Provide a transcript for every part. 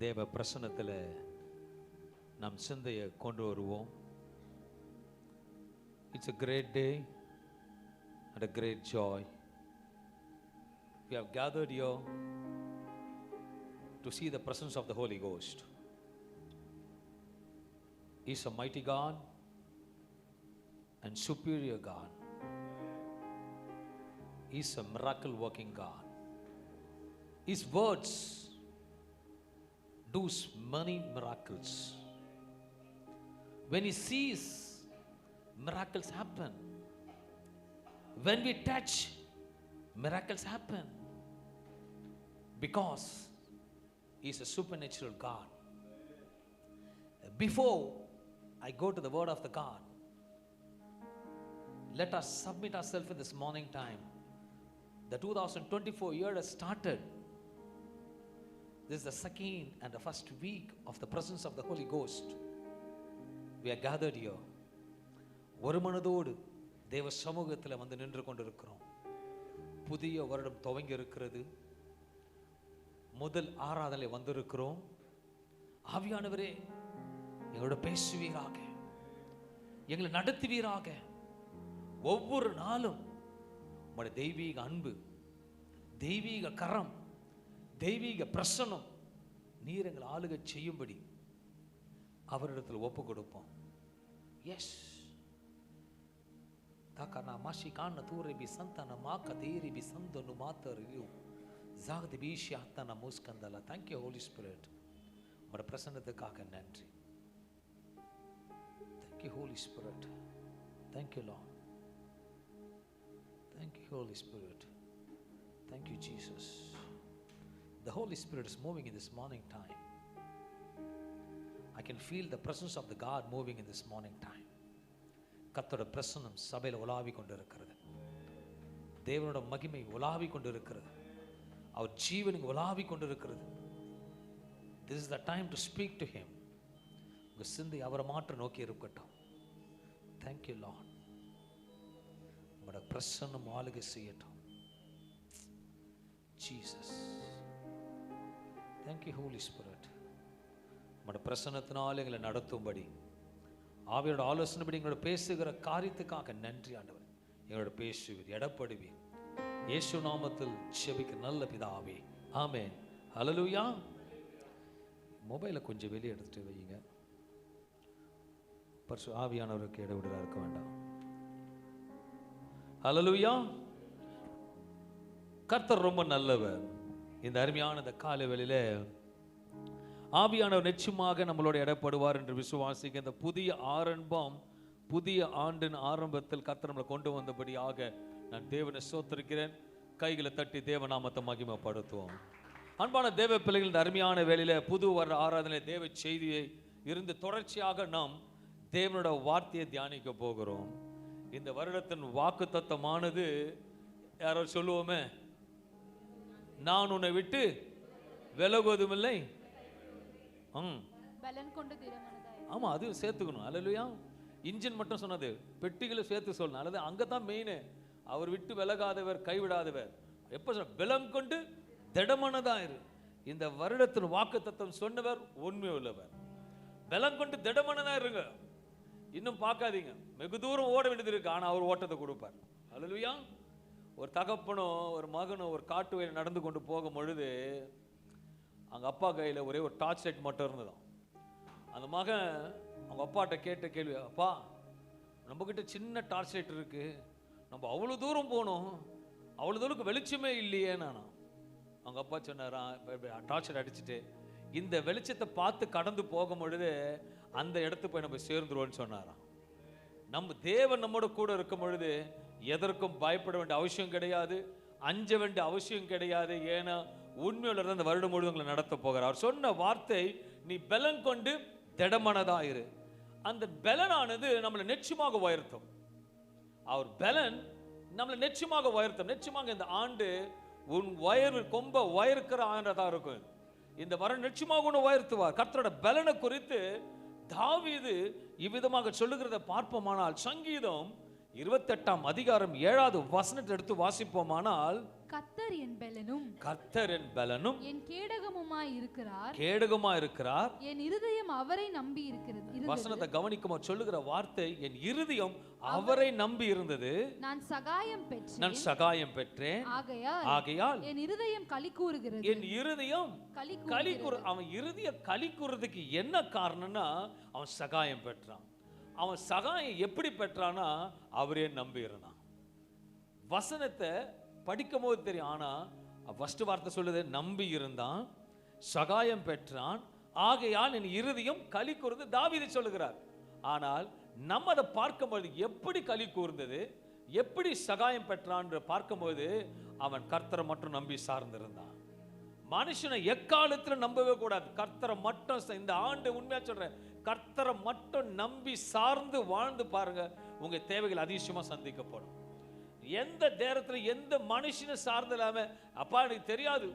தேவ பிரசன்னத்தில் நம் சிந்தையை கொண்டு வருவோம். It's a great day and a great joy. We have gathered here to see the presence of the Holy Ghost. He is a mighty God and superior God. He is a miracle working God. His words do many miracles. When he sees, miracles happen. When we touch, miracles happen. Because he is a supernatural God. Before I go to the word of the God, let us submit ourselves in this morning time. The 2024 year has started. This is the second and the first week of the presence of the Holy Ghost. We are gathered here. ஒரு மனதோடு தேவ சமூகத்தில் வந்து நின்று கொண்டிருக்கிறோம். புதிய வருடம் துவங்கி இருக்கிறது. முதல் ஆராதனை வந்திருக்கிறோம். ஆவியானவரே, எங்களோட பேசுவீராக, எங்களை நடத்துவீராக. ஒவ்வொரு நாளும் உம்முடைய தெய்வீக அன்பு, தெய்வீக கரம், தெய்வீக பிரசன்னம் நீர் எங்களை ஆளுகை செய்யும்படி அவரிடத்தில் ஒப்பு கொடுப்போம். எஸ் தாக்கனா மாஷி கான தூரை பி சந்தன மாக்க தேரி பி சந்தனு மாத்தரியூ ஜாகதி பீஷி அத்தன மூஸ்கந்தல. Thank you Holy Spirit. உம்முடைய பிரசன்னத்துக்காக நன்றி. Thank you Holy Spirit. Thank you Lord. Thank you Holy Spirit. Thank you Jesus. The Holy Spirit is moving in this morning time. I can feel the presence of the God moving in this morning time. கர்த்தருடைய பிரசன்னம் சபையில் உலாவி கொண்டிருக்கிறது. தேவனோட மகிமை உலாவி கொண்டிருக்கிறது. அவர் ஜீவனுக்கு உலாவி கொண்டிருக்கிறது. This is the time to speak to him. உங்க சிந்தை அவரை மாற்ற நோக்கி இருக்கட்டும். Thank you Lord. உங்களுடைய பிரசன்னம் ஆளுகை செய்யட்டும். Jesus. Thank you Holy Spirit. உங்களுடைய பிரசன்னத்தினால் எங்களை நடத்தும்படி, ஆவியோட ஆலோசனைப்படி எங்களோட பேசுகிற காரியத்துக்காக நன்றி ஆண்டவர். எங்களோட பேசுவீர், எடப்படுவீர். இயேசு நாமத்தில் ஜெபிக்கிற நல்ல பிதாவே, ஆமென். ஹல்லேலூயா. மொபைலை கொஞ்சம் வெளியே எடுத்துட்டு வையுங்க. பரிசு ஆவியானவருக்கு இடைவிடலா இருக்க வேண்டாம். ஹல்லேலூயா. கர்த்தர் ரொம்ப நல்லவர். இந்த அருமையான இந்த காலை வேளையில ஆவியானவர் நிச்சயமாக நம்மளோட இடப்படுவார் என்று விசுவாசிக்க, இந்த புதிய ஆரம்பம், புதிய ஆண்டின் ஆரம்பத்தில் கர்த்தர் நம்மளை கொண்டு வந்தபடியாக நான் தேவனை ஸ்தோத்திரிக்கிறேன். கைகளை தட்டி தேவநாமத்தை மகிமைப்படுத்துவோம். அன்பான தேவ பிள்ளைகள், இந்த அருமையான வேளையில புது வர ஆராதனை தேவ செய்தியை இருந்து தொடர்ச்சியாக நாம் தேவனோட வார்த்தையை தியானிக்க போகிறோம். இந்த வருடத்தின் வாக்கு தத்தமானது யாரோ சொல்லுவோமே, நான் உன்னை விட்டு விலகுவதும் இல்லை. ஆமா, அது சேர்த்துக்கணும். அல்லேலூயா. இன்ஜின் மட்டும் சொன்னது, பெட்டிகளை சேர்த்து சொல்லணும். அல்லது அங்கதான் மெயின். அவர் விட்டு விலகாதவர், கைவிடாதவர். எப்ப சொன்ன, பலம் கொண்டு திடமனதாயிரு. இந்த வருடத்தின் வாக்கு தத்தம் சொன்னவர் உண்மை உள்ளவர். பலம் கொண்டு திடமனதா இருங்க. இன்னும் பார்க்காதீங்க, வெகு தூரம் ஓட வேண்டியது இருக்கு, ஆனா அவர் ஓட்டத்தை கொடுப்பார். அல்லேலூயா. ஒரு தகப்பனும் ஒரு மகனும் ஒரு காட்டு வழியில் நடந்து கொண்டு போகும் பொழுது, அவங்க அப்பா கையில் ஒரே ஒரு டார்ச் லைட் மட்டும் இருந்ததும். அந்த மகன் அவங்க அப்பாட்ட கேட்ட கேள்வி, அப்பா நம்மக்கிட்ட சின்ன டார்ச் லைட் இருக்கு, நம்ம அவ்வளோ தூரம் போகணும், அவ்வளோ தூரம் வெளிச்சமே இல்லையே. நானும் அவங்க அப்பா சொன்னாராம், டார்ச் லைட் அடிச்சுட்டு இந்த வெளிச்சத்தை பார்த்து கடந்து போகும் பொழுது அந்த இடத்துக்கு போய் நம்ம சேர்ந்துருவோன்னு சொன்னாராம். நம்ம தேவன் நம்மோட கூட இருக்கும் பொழுது எதற்கும் பயப்பட வேண்டிய அவசியம் கிடையாது, அஞ்ச வேண்டிய அவசியம் கிடையாது. ஏன்னா உண்மையுள்ள அந்த வருடம் முழுவதும் உங்களை நடத்த போகிறார். அவர் சொன்ன வார்த்தை, நீ பலன் கொண்டு திடமனதாயிரு. அந்த பலனானது நம்மளை நிச்சயமாக உயர்த்தும். அவர் பலன் நம்மளை நிச்சயமாக உயர்த்தும். நிச்சயமாக இந்த ஆண்டு உன் வயர் கொம்ப உயர்க்கிற ஆண்டதா இருக்கும். இந்த வருடம் நிச்சயமாக ஒன்று உயர்த்துவார். கர்த்தரோட பலனை குறித்து தாவீது இவ்விதமாக சொல்லுகிறத பார்ப்போமானால், சங்கீதம் 28 அதிகாரம் 7வது வசனத்தை எடுத்து வாசிப்போமானால், கர்த்தர் என் பெலனும் கர்த்தர் என் பலனும் என் கேடகமுமாய் இருக்கிறார். கேடகமா இருக்கிறார். என் இருதயம் அவரை நம்பி இருக்கிறது. வசனத்தை கவனிக்குமா சொல்லுகிற வார்த்தை, என் இருதயம் அவரை நம்பி இருந்தது, நான் சகாயம் பெற்றேன். நான் சகாயம் பெற்றேன். ஆகையால் என் இருதயம் களி கூறுகிறது. என் இருதயம் களி கூறு. அவன் இருதயம் களி கூறுறதுக்கு என்ன காரணம்னா, அவன் சகாயம் பெற்றான். அவன் சகாயம் எப்படி பெற்றானா, அவரே நம்பி இருந்தான். வசனத்தை படிக்கும் போது தெரியும். ஆனா ஃபர்ஸ்ட் வார்த்தை சொல்லுது, நம்பி இருந்தான், சகாயம் பெற்றான், ஆகையால் என் இருதயம் களி கூர்ந்து தாவீது சொல்லுகிறார். ஆனால் நம்ம அதை பார்க்கும்போது எப்படி களி கூர்ந்தது, எப்படி சகாயம் பெற்றான் பார்க்கும்போது, அவன் கர்த்தரை மட்டும் நம்பி சார்ந்திருந்தான். மனுஷனை எக்காலத்தில் நம்பவே கூடாது. கர்த்தரை மட்டும், இந்த ஆண்டு உண்மையா சொல்றேன், கர்த்தரை மட்டும் நம்பி சார்ந்து வாழ்ந்து பாருங்க, உங்க தேவைகள் அதிசயமா சந்திக்கப்படும். எந்த நேரத்துல எந்த மனுஷனை சார்ந்து இல்லாம, அப்பா எனக்கு தெரியாது,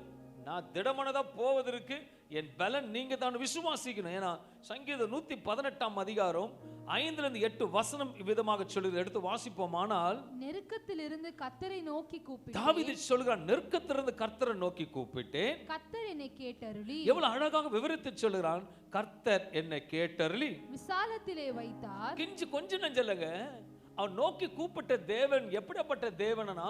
நான் திடமனதா போவதற்கு என் பலன் நீங்க தான் விசுவாசிக்கணும். ஏன்னா சங்கீதம் 118 அதிகாரம் 5-8 வசனம் விதமாக சொல்லுது. எடுத்து வாசிப்போமானால், நெருக்கத்திலிருந்து கர்த்தரை நோக்கி கூப்பிட்டேன். தாவீது சொல்கிறான், நெருக்கத்திலிருந்து கர்த்தரை நோக்கி கூப்பிட்டேன், கர்த்தர் என்னை கேட்டருளி. எவ்வளவு அழகாக விவரித்து சொல்லுகிறான். கர்த்தர் என்னை கேட்டருளி விசாலத்திலே வைத்தார். கொஞ்சம் நெஞ்சலங்க. அவன் நோக்கி கூப்பிட்ட தேவன் எப்படிப்பட்ட தேவனா,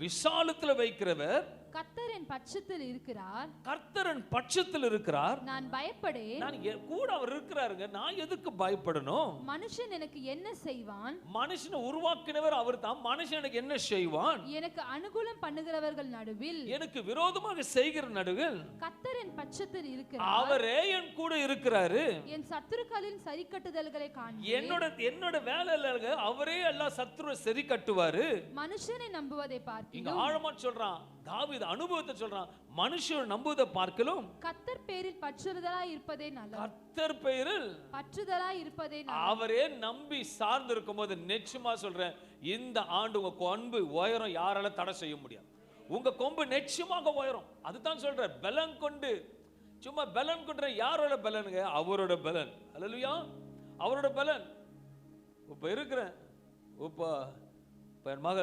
விசாலத்தில் வைக்கிறவர். கர்த்தரின் பட்சத்தில் இருக்கிறார். கர்த்தரின் பட்சத்தில் இருக்கிறார். நான் பயப்படேன். நான் கூட அவர் இருக்கிறாருங்க, நான் எதுக்கு பயப்படணும்? மனுஷன் எனக்கு என்ன செய்வான்? மனுஷனை உருவாக்கினவர் அவர் தான். மனுஷன் எனக்கு என்ன செய்வான்? எனக்கு அனுகூலம் பண்ணுகிறவர்கள் நடுவில், எனக்கு விரோதமாக செய்கிற நடுவில் கர்த்தரின் பட்சத்தில் இருக்கிறார். அவரே என் கூட இருக்கிறாரு. என் சத்துருக்களின் சரி கட்டுதல்களை காண்பேன். என்னோட வேலை இல்லங்க, அவரே எல்லா சத்துருவை சரி கட்டுவாரு. மனுஷனை நம்புவதை பார்க்கிலும், இங்க ஆழமா சொல்றான் தாவீது, அனுபவத்தை சொல்றான், மனுஷன் நம்புவதை பார்க்கலும் கர்த்தர் பேரில் பற்றுதலாய் இருப்பதே நல்லது. கர்த்தர் பேரில் பற்றுதலாய் இருப்பதே நல்லது. அவரே நம்பி சார்ந்து இருக்கும்போது நிச்சயமா சொல்றேன், இந்த ஆண்டு உங்க கொம்பு உயரம் யாரால தடை செய்ய முடியாது. உங்க கொம்பு நிச்சயமாக உயரும். அதுதான் சொல்ற, பலன் கொண்டு. சும்மா பலன் கொண்டு யாரோட பலனுங்க? அவரோட பலன். அல்லேலூயா, அவரோட பலன். இப்ப இருக்கிறேன், இப்ப என் மக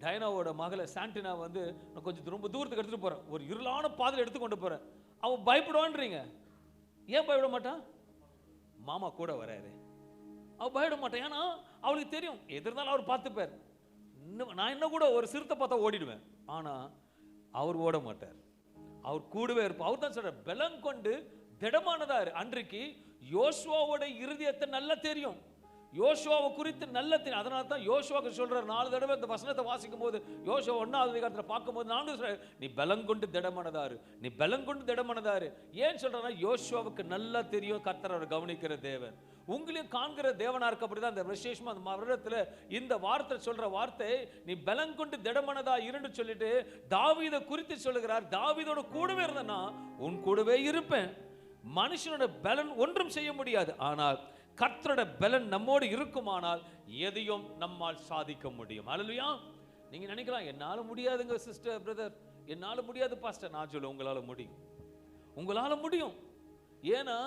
டைனாவோட மகளை சாண்டினா வந்து நான் கொஞ்சம் ரொம்ப தூரத்துக்கு எடுத்துட்டு போறேன், ஒரு இருளான பாதையில் எடுத்து கொண்டு போறேன். அவன் பயப்படுவான்றீங்க. ஏன் பயப்பட மாட்டான்? மாமா கூட வராரு, அவன் பயப்பட மாட்டான். ஏன்னா அவளுக்கு தெரியும், எதிர்த்தாலும் அவர் பார்த்துப்பார். நான் என்ன கூட ஒரு சிறுத்தை பார்த்தா ஓடிடுவேன், ஆனா அவர் ஓட மாட்டார், அவர் கூடவே இருப்பார். அவர் தான் சொல்ற, பலம் கொண்டு திடமானதாரு. அன்றைக்கு யோசுவாவோட இருதயத்தை நல்லா தெரியும், யோசுவாவை குறித்து நல்ல தெரியும். அதனால தான் யோசுவாக்கு சொல்றார், 4 தடவை இந்த வசனத்தை வாசிக்கும் போது, யோசுவா 1வது அதிகாரத்தில் பார்க்கும்போது நான் சொல்றேன், நீ பலம் கொண்டு திடமானதாரு, நீ பலம் கொண்டு திடமானதாரு. ஏன் சொல்றேன்னா, யோசுவாவுக்கு நல்லா தெரியும் கர்த்தர் அவர் கவனிக்கிற தேவன், உங்களையும் காண்கிற தேவனா இருக்க. அப்படிதான் இந்த விசேஷமா அந்த வருடத்துல இந்த வார்த்தை சொல்ற வார்த்தை, நீ பலம் கொண்டு திடமானதா இருந்து சொல்லிட்டு தாவீதை குறித்து சொல்லுகிறார். தாவீதோட கூடவே இருந்தனா உன் கூடவே இருப்பேன். மனுஷனோட பலன் ஒன்றும் செய்ய முடியாது, ஆனால் கர்த்தரோட பலன் நம்மோடு இருக்குமானால் எதையும் நம்மால் சாதிக்க முடியும். அல்லேலூயா. நீங்க நினைக்கலாம், என்னால முடியாதுங்க சிஸ்டர், பிரதர், என்னால முடியாது பாஸ்டர். நான் சொல்ல, உங்களால முடியும், உங்களால முடியும். ஏன்னா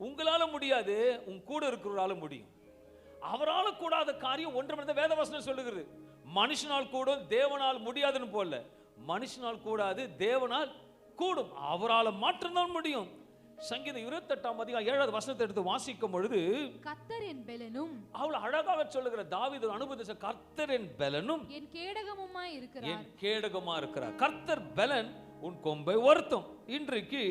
உங்களால முடியாது, உங்க கூட இருக்கிறவரால முடியும். அவரால் கூடாத காரியம் ஒன்றும் வேதவசனம் சொல்லுகிறது. மனுஷனால் கூடும், தேவனால் முடியாதுன்னு போல. மனுஷனால் கூடாது, தேவனால் கூடும், அவரால் மாற்றம்தான் முடியும். சங்கீதம் 28 அதிகாரம் 7வது வசனத்தை எடுத்து வாசிக்கும் பொழுது, கர்த்தர் என் பெலனும், அவ்வளவு அழகாக சொல்லுகிற தாவீது அனுபவித்த கர்த்தர் என் பெலனும் என் கேடகமுமாய் இருக்கிறார். என் கேடகமா இருக்கிறார். கர்த்தர் பெலன் உன் கொம்பை வருத்தும். இன்றைக்கு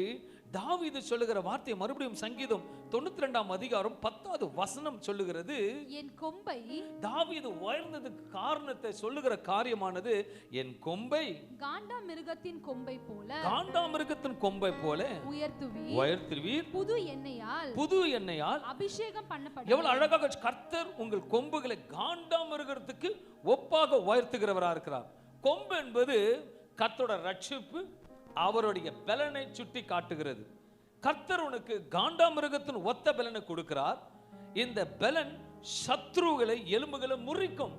தாவீது சொல்லுகிற வார்த்தையை மறுபடியும் சங்கீதம் 92 அதிகாரம் 10வது வசனம் சொல்லுகிறது, என் கொம்பை. தாவீது உயர்ந்ததுக்கு காரணத்தை சொல்லுகிற காரியமானது, என் கொம்பை காண்டாமிருகத்தின் கொம்பை போல, காண்டாமிருகத்தின் கொம்பை போல உயர்த்துவீர், புது எண்ணெயால் அபிஷேகம் பண்ணப்படும். எவ்வளவு அழகாக கர்த்தர் உங்கள் கொம்புகளை காண்டாமிருகத்துக்கு ஒப்பாக உயர்த்துகிறவரா இருக்கிறார். கொம்பு என்பது கர்த்தரோட ரட்சிப்பு, அவருடைய பலனை சுட்டி காட்டுகிறது. கர்த்தர் உனக்கு காண்டாமிருகத்தின் ஒத்த பலனை கொடுக்கிறார். இந்த பலன் சத்ருகளை எலும்புகளை முறிக்கும்.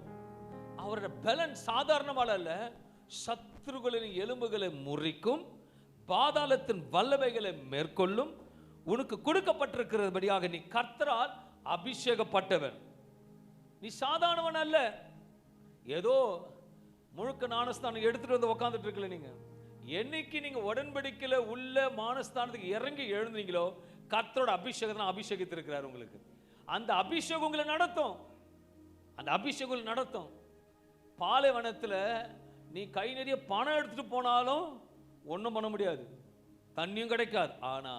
அவருடைய பலன் சாதாரணமாக அல்ல, சத்ருகளின் எலும்புகளை முறிக்கும், பாதாளத்தின் வல்லமைகளை மேற்கொள்ளும். உனக்கு கொடுக்கப்பட்டிருக்கிறபடியாக நீ கர்த்தரால் அபிஷேகப்பட்டவன். நீ சாதாரணவன் அல்ல. ஏதோ முழுக்க ஞானஸ்தானம் எடுத்துட்டு வந்து உட்காந்துட்டு இருக்கல நீங்க. என்னைக்கு நீங்க உடன்படிக்கையில உள்ள ஞானஸ்தானத்துக்கு இறங்கி எழுந்தீங்களோ கர்த்தரோட அபிஷேகத்தை அபிஷேகித்திருக்கிறார் உங்களுக்கு. அந்த அபிஷேகம் உங்களை நடத்தும். அந்த அபிஷேகம் நடத்தும். பாலைவனத்துல நீ கை நிறைய பணம் எடுத்துட்டு போனாலும் ஒன்றும் பண்ண முடியாது, தண்ணியும் கிடைக்காது. ஆனா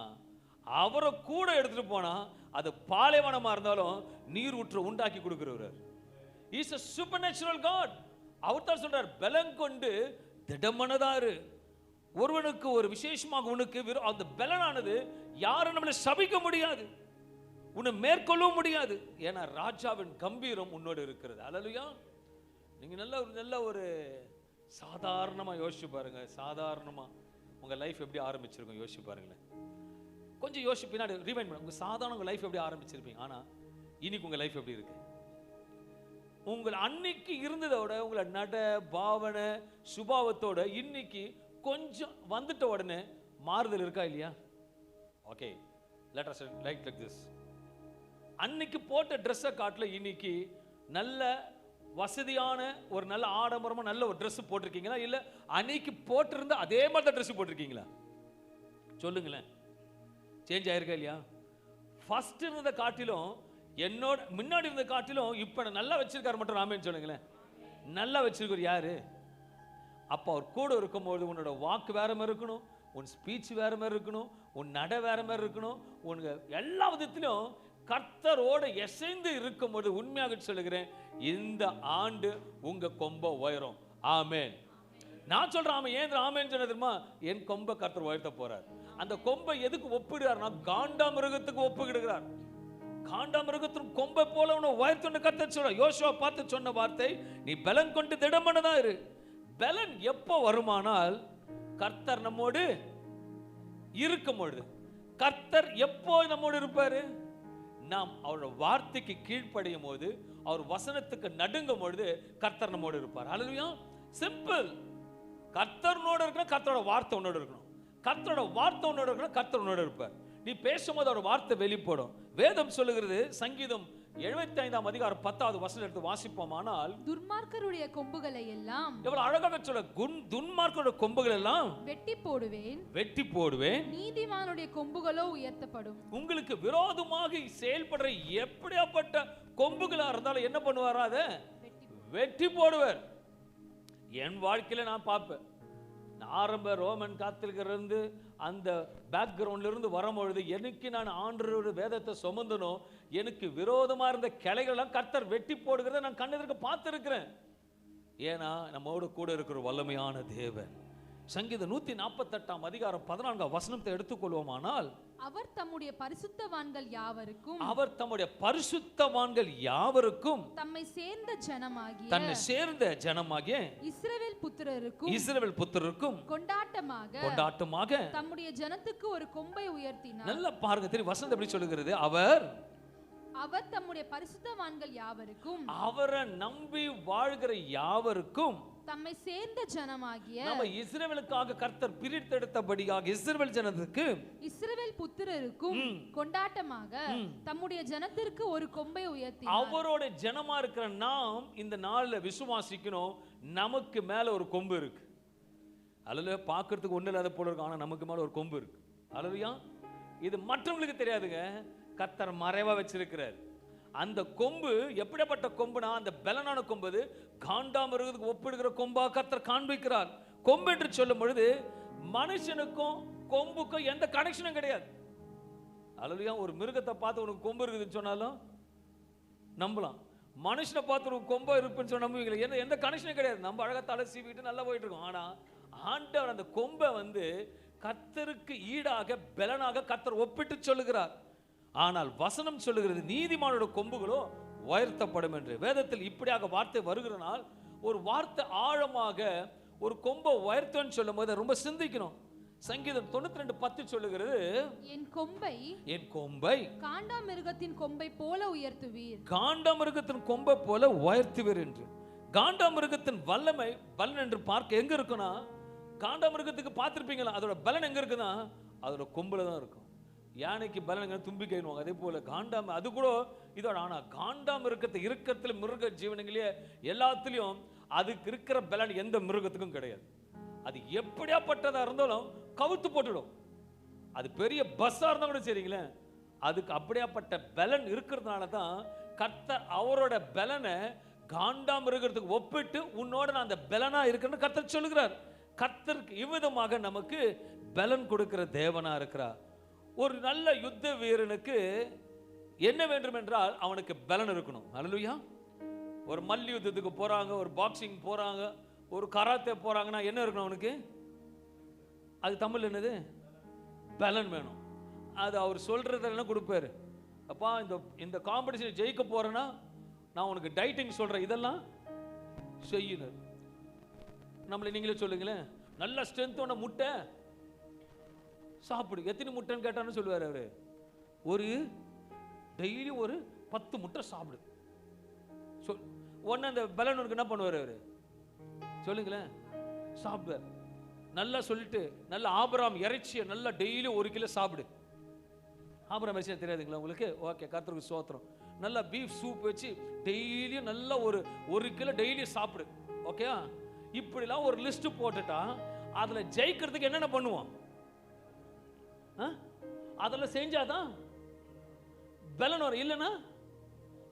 அவரை கூட எடுத்துட்டு போனா அது பாலைவனமா இருந்தாலும் நீர் ஊற்று உண்டாக்கி கொடுக்கிறவர். Is a supernatural God. அவர் தான் சொல்றார், பலம் கொண்டு திடமனதாரு. ஒருவனுக்கு ஒரு விசேஷமாக உனக்கு அந்த பலனானது யாரும் நம்மளை சபிக்க முடியாது, உன்னை மேற்கொள்ளவும் முடியாது. ஏன்னா ராஜாவின் கம்பீரம் உன்னோடு இருக்கிறது. அல்லேலூயா. நீங்க நல்ல ஒரு சாதாரணமா யோசிச்சு பாருங்க. சாதாரணமா உங்க லைஃப் எப்படி ஆரம்பிச்சிருக்கும் யோசிச்சு பாருங்களேன். கொஞ்சம் யோசிச்சு பின்னாடி ரிவைண்ட் பண்ணுங்க. உங்க சாதாரண உங்க லைஃப் எப்படி ஆரம்பிச்சிருப்பீங்க, ஆனா இன்னைக்கு உங்க லைஃப் எப்படி இருக்கு? உங்கள் அன்னைக்கு இருந்ததோட உங்களை நட பாவனை சுபாவத்தோட இன்னைக்கு கொஞ்சம் வந்துட்ட உடனே மாறுதல் இருக்கா இல்லையா? Okay, let us like this. அன்னைக்கு போட்ட ட்ரெஸ்ஸை காட்டல இன்னைக்கு நல்ல வசதியான ஒரு நல்ல ஆடம்பரமா நல்ல ஒரு ட்ரெஸ் போட்டிருக்கீங்களா, இல்ல அன்னைக்கு போட்டிருந்த அதே மாதிரி தான் ட்ரெஸ் போட்டிருக்கீங்களா? சொல்லுங்களேன். சேஞ்ச் ஆயிருக்கா இல்லையா? ஃபர்ஸ்ட் இருந்த காட்டிலும் என்னோட முன்னாடி இருந்த காட்டிலும் இப்ப நல்லா வச்சிருக்காரு மட்டும் ராமேன்னு சொல்லுங்களேன். நல்லா வச்சிருக்காரு யாரு? அப்ப அவர் கூட இருக்கும்போது உன்னோட வாக்கு வேற மாதிரி இருக்கணும், உன் ஸ்பீச் வேற மாதிரி இருக்கணும், உன் நட வேற மாதிரி இருக்கணும். உனக்கு எல்லா விதத்திலும் கர்த்தரோட எசைந்து இருக்கும்போது உண்மையாக சொல்லுகிறேன், இந்த ஆண்டு உங்க கொம்ப உயரும். ஆமென். நான் சொல்றேன் ஆமென். ஏன் ஆமென் சொன்ன தெரியுமா? என் கொம்ப கர்த்தர் உயர்த்த போறார். அந்த கொம்பை எதுக்கு ஒப்பிடுறார்னா காண்டாமிருகத்துக்கு ஒப்பிடுகிறார். காண்டாமிருகத்தின் கொம்பை போல உன்னை உயர்த்துன்னு கர்த்தர் சொல்றார். யோசுவா பார்த்து சொன்ன வார்த்தை, நீ பலன் கொண்டு திடமனதா இரு. பலன் எப்போ வருமானால் கர்த்தர் நம்மோடு இருக்கும் பொழுது. கர்த்தர் எப்போ நம்மோடு இருப்பாரு? நாம் அவரோட வார்த்தைக்கு கீழ்ப்படியும் போது, அவர் வசனத்துக்கு நடுங்கும் பொழுது கர்த்தர் நம்மோடு இருப்பார். அல்லேலூயா. சிம்பிள். கர்த்தரோட இருக்கணும், கர்த்தரோட வார்த்தை உன்னோட இருக்கணும். கர்த்தரோட வார்த்தை உன்னோட இருக்கணும், கர்த்தர் உன்னோட இருப்பார். நீ பேசும்போது அவரோட வார்த்தை வெளிப்படும். வேதம் சொல்லுகிறது, சங்கீதம் 75 அதிகாரம் 10வது வசனம் எடுத்து வாசிப்போமானால், துன்மார்க்கருடைய கொம்புகளை எல்லாம், எவ்வளவு அழகாக சொல்ல, துன்மார்க்கருடைய கொம்புகள் எல்லாம் வெட்டி போடுவேன், வெட்டி போடுவேன், நீதிமானுடைய கொம்புகளோ உயர்த்தப்படும். உங்களுக்கு விரோதமாக செயல்படுற எப்படியாப்பட்ட கொம்புகளா இருந்தாலும் என்ன பண்ணுவாரா? அதை வெட்டி போடுவார். என் வாழ்க்கையில நான் பார்ப்பேன், ஆரம்ப ரோமன் காத்திருக்கிற இருந்து அந்த பேக்ரவுண்ட்ல இருந்து வரும்பொழுது எனக்கு நான் ஆண்டவரோட வேதத்தை சுமந்தனோ, எனக்கு விரோதமா இருந்த கிளைகளெல்லாம் கர்த்தர் வெட்டி போடுகிறத நான் கண்ணெதிர்க்க பார்த்திருக்கிறேன். ஏன்னா நம்மோடு கூட இருக்கிற வல்லமையான தேவன். சங்கீதம் 148 அதிகாரம் 14 வசனத்தை எடுத்துக்கொள்வோமானால், அவர் தம்முடைய பரிசுத்தவான்கள் யாவருக்கும், அவர் தம்முடைய பரிசுத்தவான்கள் யாவருக்கும், தம்மை சேர்ந்த ஜனமாகிய, தன்னை சேர்ந்த ஜனமாகிய இஸ்ரவேல் புத்திரருக்கும், இஸ்ரவேல் புத்திரருக்கும் கொண்டாட்டமாக கொண்டாட்டமாக தம்முடைய ஜனத்துக்கு ஒரு கொம்பை உயர்த்தினார். நல்லா பாருங்க, தெரியும் வசனம் எப்படி சொல்லுகிறது? அவர் தம்முடைய பரிசுத்தவான்கள் யாவருக்கும், அவரை நம்பி வாழ்கிற யாவருக்கும், தம்மை சேர்ந்த ஜனமாகிய, நம்ம இஸ்ரவேலுக்காக கர்த்தர் பிரித்தெடுத்தபடியாக இஸ்ரவேல் ஜனத்துக்கு, இஸ்ரவேல் புத்திரருக்கும் கொண்டாட்டமாக தம்முடைய ஜனத்திற்கு ஒரு கொம்பை உயர்த்தினார். அவரோட ஜனமா இருக்கிற நாம் இந்த நாள்ல விசுவாசிக்கணும், நமக்கு மேல ஒரு கொம்பு இருக்கு. அல்லது பார்க்கறதுக்கு ஒண்ணு இல்லாத போல இருக்கு, ஆனா நமக்கு மேல ஒரு கொம்பு இருக்கு. அல்லதுயா, இது மற்றவங்களுக்கு தெரியாதுங்க, கர்த்தர் மறைவா வச்சிருக்கிறார். அந்த கொம்பு எப்படிப்பட்ட கொம்புனா, அந்த பலனான கொம்பு காண்டாமிருகத்துக்கு ஒப்பிடுகிற கொம்பா கர்த்தர் காண்பிக்கிறார். கொம்பு என்று சொல்லும் பொழுது மனுஷனுக்கும் கொம்புக்கும் எந்த கனெக்ஷனும் கிடையாது. அல்லதுயா, ஒரு மிருகத்தை பார்த்து உனக்கு கொம்பு இருக்குதுன்னு சொன்னாலும் நம்பலாம். மனுஷனை பார்த்து ஒரு கொம்பா இருப்புன்னு சொன்ன நம்புவீங்களா? எந்த கனெக்ஷனும் கிடையாது. நம்ம அழகா தலை சீவிட்டு நல்லா போயிட்டு இருக்கோம். ஆனா ஆண்டவர் அந்த கொம்பை கர்த்தருக்கு ஈடாக பலனாக கர்த்தர் ஒப்பிட்டு சொல்லுகிறார். ஆனால் வசனம் சொல்லுகிறது, நீதிமானோட கொம்புகளோ உயர்த்தப்படும் என்று. வேதத்தில் இப்படியாக வார்த்தை வருகிறனால், ஒரு வார்த்தை ஆழமாக ஒரு கொம்பை உயர்த்தன்னு சொல்லும் போது ரொம்ப சிந்திக்கணும். சங்கீதம் 92:10 சொல்லுகிறது, என் கொம்பை காண்டாமிருகத்தின் கொம்பை போல உயர்த்துவீர், காண்டாமிருகத்தின் கொம்பை போல உயர்த்துவீர் என்று. காண்டாமிருகத்தின் வல்லமை பலன் என்று பார்க்க எங்க இருக்குன்னா, காண்டாமிருகத்துக்கு பார்த்திருப்பீங்களா, அதோட பலன் எங்க இருக்குன்னா அதோட கொம்புல தான் இருக்கும். யானைக்கு பலன் தும்பி கைனுவாங்க, அதே போல காண்டாம அது கூட இதோட. ஆனா காண்டாமிருகத்தை இருக்கிறதுல மிருக ஜீவனங்களே எல்லாத்துலயும் அதுக்கு இருக்கிற பலன் எந்த மிருகத்துக்கும் கிடையாது. அது எப்படியாப்பட்டதா இருந்தாலும் கவுத்து போட்டுடும். அது பெரிய பஸ்ஸா இருந்தா கூட சரிங்களேன், அதுக்கு அப்படியாப்பட்ட பலன் இருக்கிறதுனால தான் கர்த்தர் அவரோட பலனை காண்டாமிருகத்துக்கு ஒப்பிட்டு உன்னோட நான் அந்த பலனா இருக்கிறேன்னு கர்த்தர் சொல்லுகிறார். கர்த்தருக்கு இவ்விதமாக நமக்கு பலன் கொடுக்கிற தேவனா இருக்கிறார். ஒரு நல்ல யுத்த வீரனுக்கு என்ன வேண்டும் என்றால் அவனுக்கு பலன் இருக்கணும். அல்லேலூயா. ஒரு மல்யுத்தத்துக்கு போறாங்க, ஒரு பாக்ஸிங் போறாங்க, ஒரு கராத்தே போறாங்கன்னா என்ன இருக்கணும் அவனுக்கு? அது தமிழ் என்னது? பலன் வேணும். அது அவர் சொல்றதெல்லாம் கொடுப்பாரு. அப்பா இந்த காம்படிஷன் ஜெயிக்க போறேன்னா நான் உனக்கு டைட்டிங் சொல்றேன், இதெல்லாம் செய்யணும். நம்மளை நீங்களே சொல்லுங்களேன், நல்ல ஸ்ட்ரென்த்தோட முட்டை சாப்பிடு. எத்தனை முட்டைன்னு கேட்டான்னு சொல்லுவார் அவரு. ஒரு டெய்லி ஒரு 10 முட்டை சாப்பிடு. ஒன்னு அந்த பலனுக்கு என்ன பண்ணுவார் அவரு? சொல்லுங்களேன். சாப்பிடுவார். நல்லா சொல்லிட்டு நல்ல ஆபிரகாம் இறைச்சியை நல்லா டெய்லி 1 கிலோ சாப்பிடு. ஆபிரகாம் இறைச்சியா தெரியாதுங்களா உங்களுக்கு? ஓகே, கர்த்தருக்கு ஸ்தோத்திரம். நல்லா பீஃப் சூப் வச்சு டெய்லியும் நல்லா ஒரு கிலோ டெய்லி சாப்பிடு. ஓகே, இப்படிலாம் ஒரு லிஸ்ட் போட்டுட்டா அதுல ஜெயிக்கிறதுக்கு என்னென்ன பண்ணுவோம்? அதெல்லாம் செஞ்சாதான் பலன் வரும். இல்லைன்னா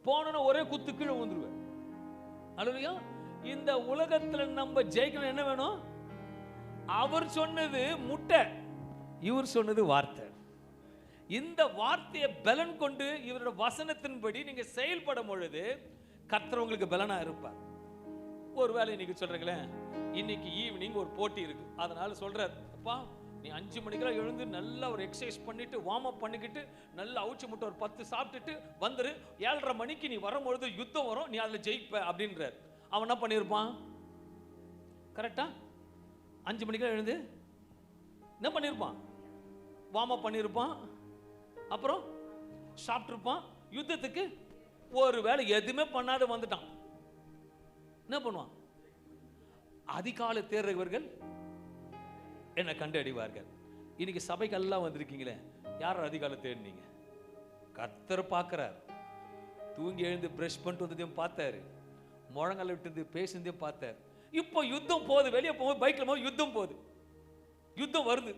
போனா ஒரே குத்து கீழே விழுந்துருவேன். அல்லேலூயா. இந்த உலகத்துல நம்ம ஜெயிக்கணும் என்ன வேணும்? அவர் சொன்னது முட்டை, இவர் சொன்னது வார்த்தை. இந்த வார்த்தையை பலன் கொண்டு இவரோட வசனத்தின்படி நீங்க செயல்படும் பொழுது கர்த்தர் உங்களுக்கு பலனா இருப்பார். ஒருவேளை இன்னைக்கு சொல்றீங்களேன், இன்னைக்கு ஈவினிங் ஒரு போட்டி இருக்கு, அதனால சொல்றார், அப்பா நீ 5 மணிக்கெல்லாம் எழுந்து நல்லா ஒரு எக்ஸசைஸ் பண்ணிட்டு வார்ம் அப் பண்ணிக்கிட்டு நல்லா அவுச்சி முட்டை ஒரு 10 சாப்பிட்டுட்டு வந்துரு, 7:30 மணிக்கு நீ வரும்பொழுது யுத்தம் வரும், நீ அதில் ஜெயிப்ப அப்படின்றார். அவன் என்ன பண்ணியிருப்பான்? கரெக்டா 5 மணிக்கெல்லாம் எழுந்து என்ன பண்ணியிருப்பான்? வார்ம் அப் பண்ணியிருப்பான், அப்புறம் சாப்பிட்டுருப்பான். யுத்தத்துக்கு ஒரு வேளை எதுவுமே பண்ணாத வந்துட்டான், என்ன பண்ணுவான்? அதிகாலை தேர்றவர்கள் என்ன கண்டு அடிவார்கள். இன்னைக்கு சபைக்கெல்லாம் வந்திருக்கீங்களே, யார் அதிகாலை தேடினீங்க? கர்த்தர் பார்க்கிறார். தூங்கி எழுந்து பிரஷ் பண்ணிட்டு வந்ததையும் பார்த்தாரு, முழங்கால விட்டு பேசுனதையும் பார்த்தார். இப்போ யுத்தம் போகுது, வெளியே போகும்போது பைக்ல போது யுத்தம் போகுது, யுத்தம் வருது.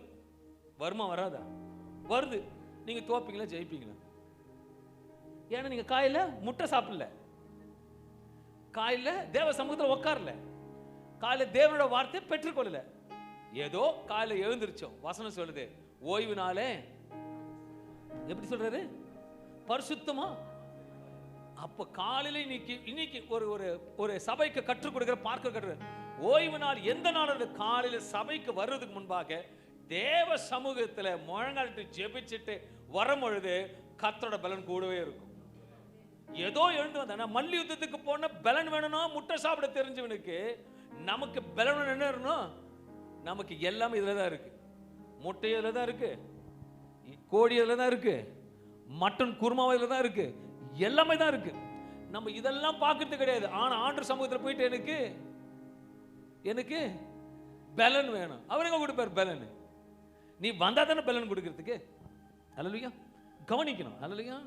வருமா வராதா? வருது. நீங்க தோப்பீங்களா ஜெயிப்பீங்களா? ஏன்னா நீங்க காலையில முட்டை சாப்பிடல, காலையில தேவ சமூகத்தில் உட்காரல, காலையில தேவனோட வார்த்தை பெற்றுக்கொள்ளல. ஏதோ காலையில எழுந்திருச்சோம். வசனம் சொல்லுது ஓய்வு நாளே எப்படி சொல்றாரு? பரிசுத்தமா. அப்ப காலையில இன்னைக்கு ஒரு சபைக்கு கற்றுக் கொடுக்கிற பார்க்க கற்று ஓய்வு நாள் எந்த நாள்? காலையில சபைக்கு வர்றதுக்கு முன்பாக தேவ சமூகத்துல முழங்காலிட்டு ஜெபிச்சுட்டு வரும்பொழுது கர்த்தரோட பலன் கூடவே இருக்கும். ஏதோ எழுந்து வந்தா மல்யுத்தத்துக்கு போன பலன் வேணும்னா முட்டை சாப்பிட தெரிஞ்சவனுக்கு நமக்கு பலன் என்ன இருக்கணும்? நமக்கு எல்லாமே இதுல தான் இருக்கு. முட்டை இதுல தான் இருக்கு, கோழி இதுல தான் இருக்கு, மட்டன் குருமா இதுல தான் இருக்கு, எல்லாமே தான் இருக்கு. நம்ம இதெல்லாம் பார்க்கறது கிடையாது. ஆனா ஆண்டவர் சமூகத்தில் போயிட்டு எனக்கு பலன் வேணும். அவர் எங்க கொடுப்பார் பலன்? நீ வந்தா தானே பலன் கொடுக்கறதுக்கு. அல்லேலூயா. கவனிக்கணும். அல்லேலூயா.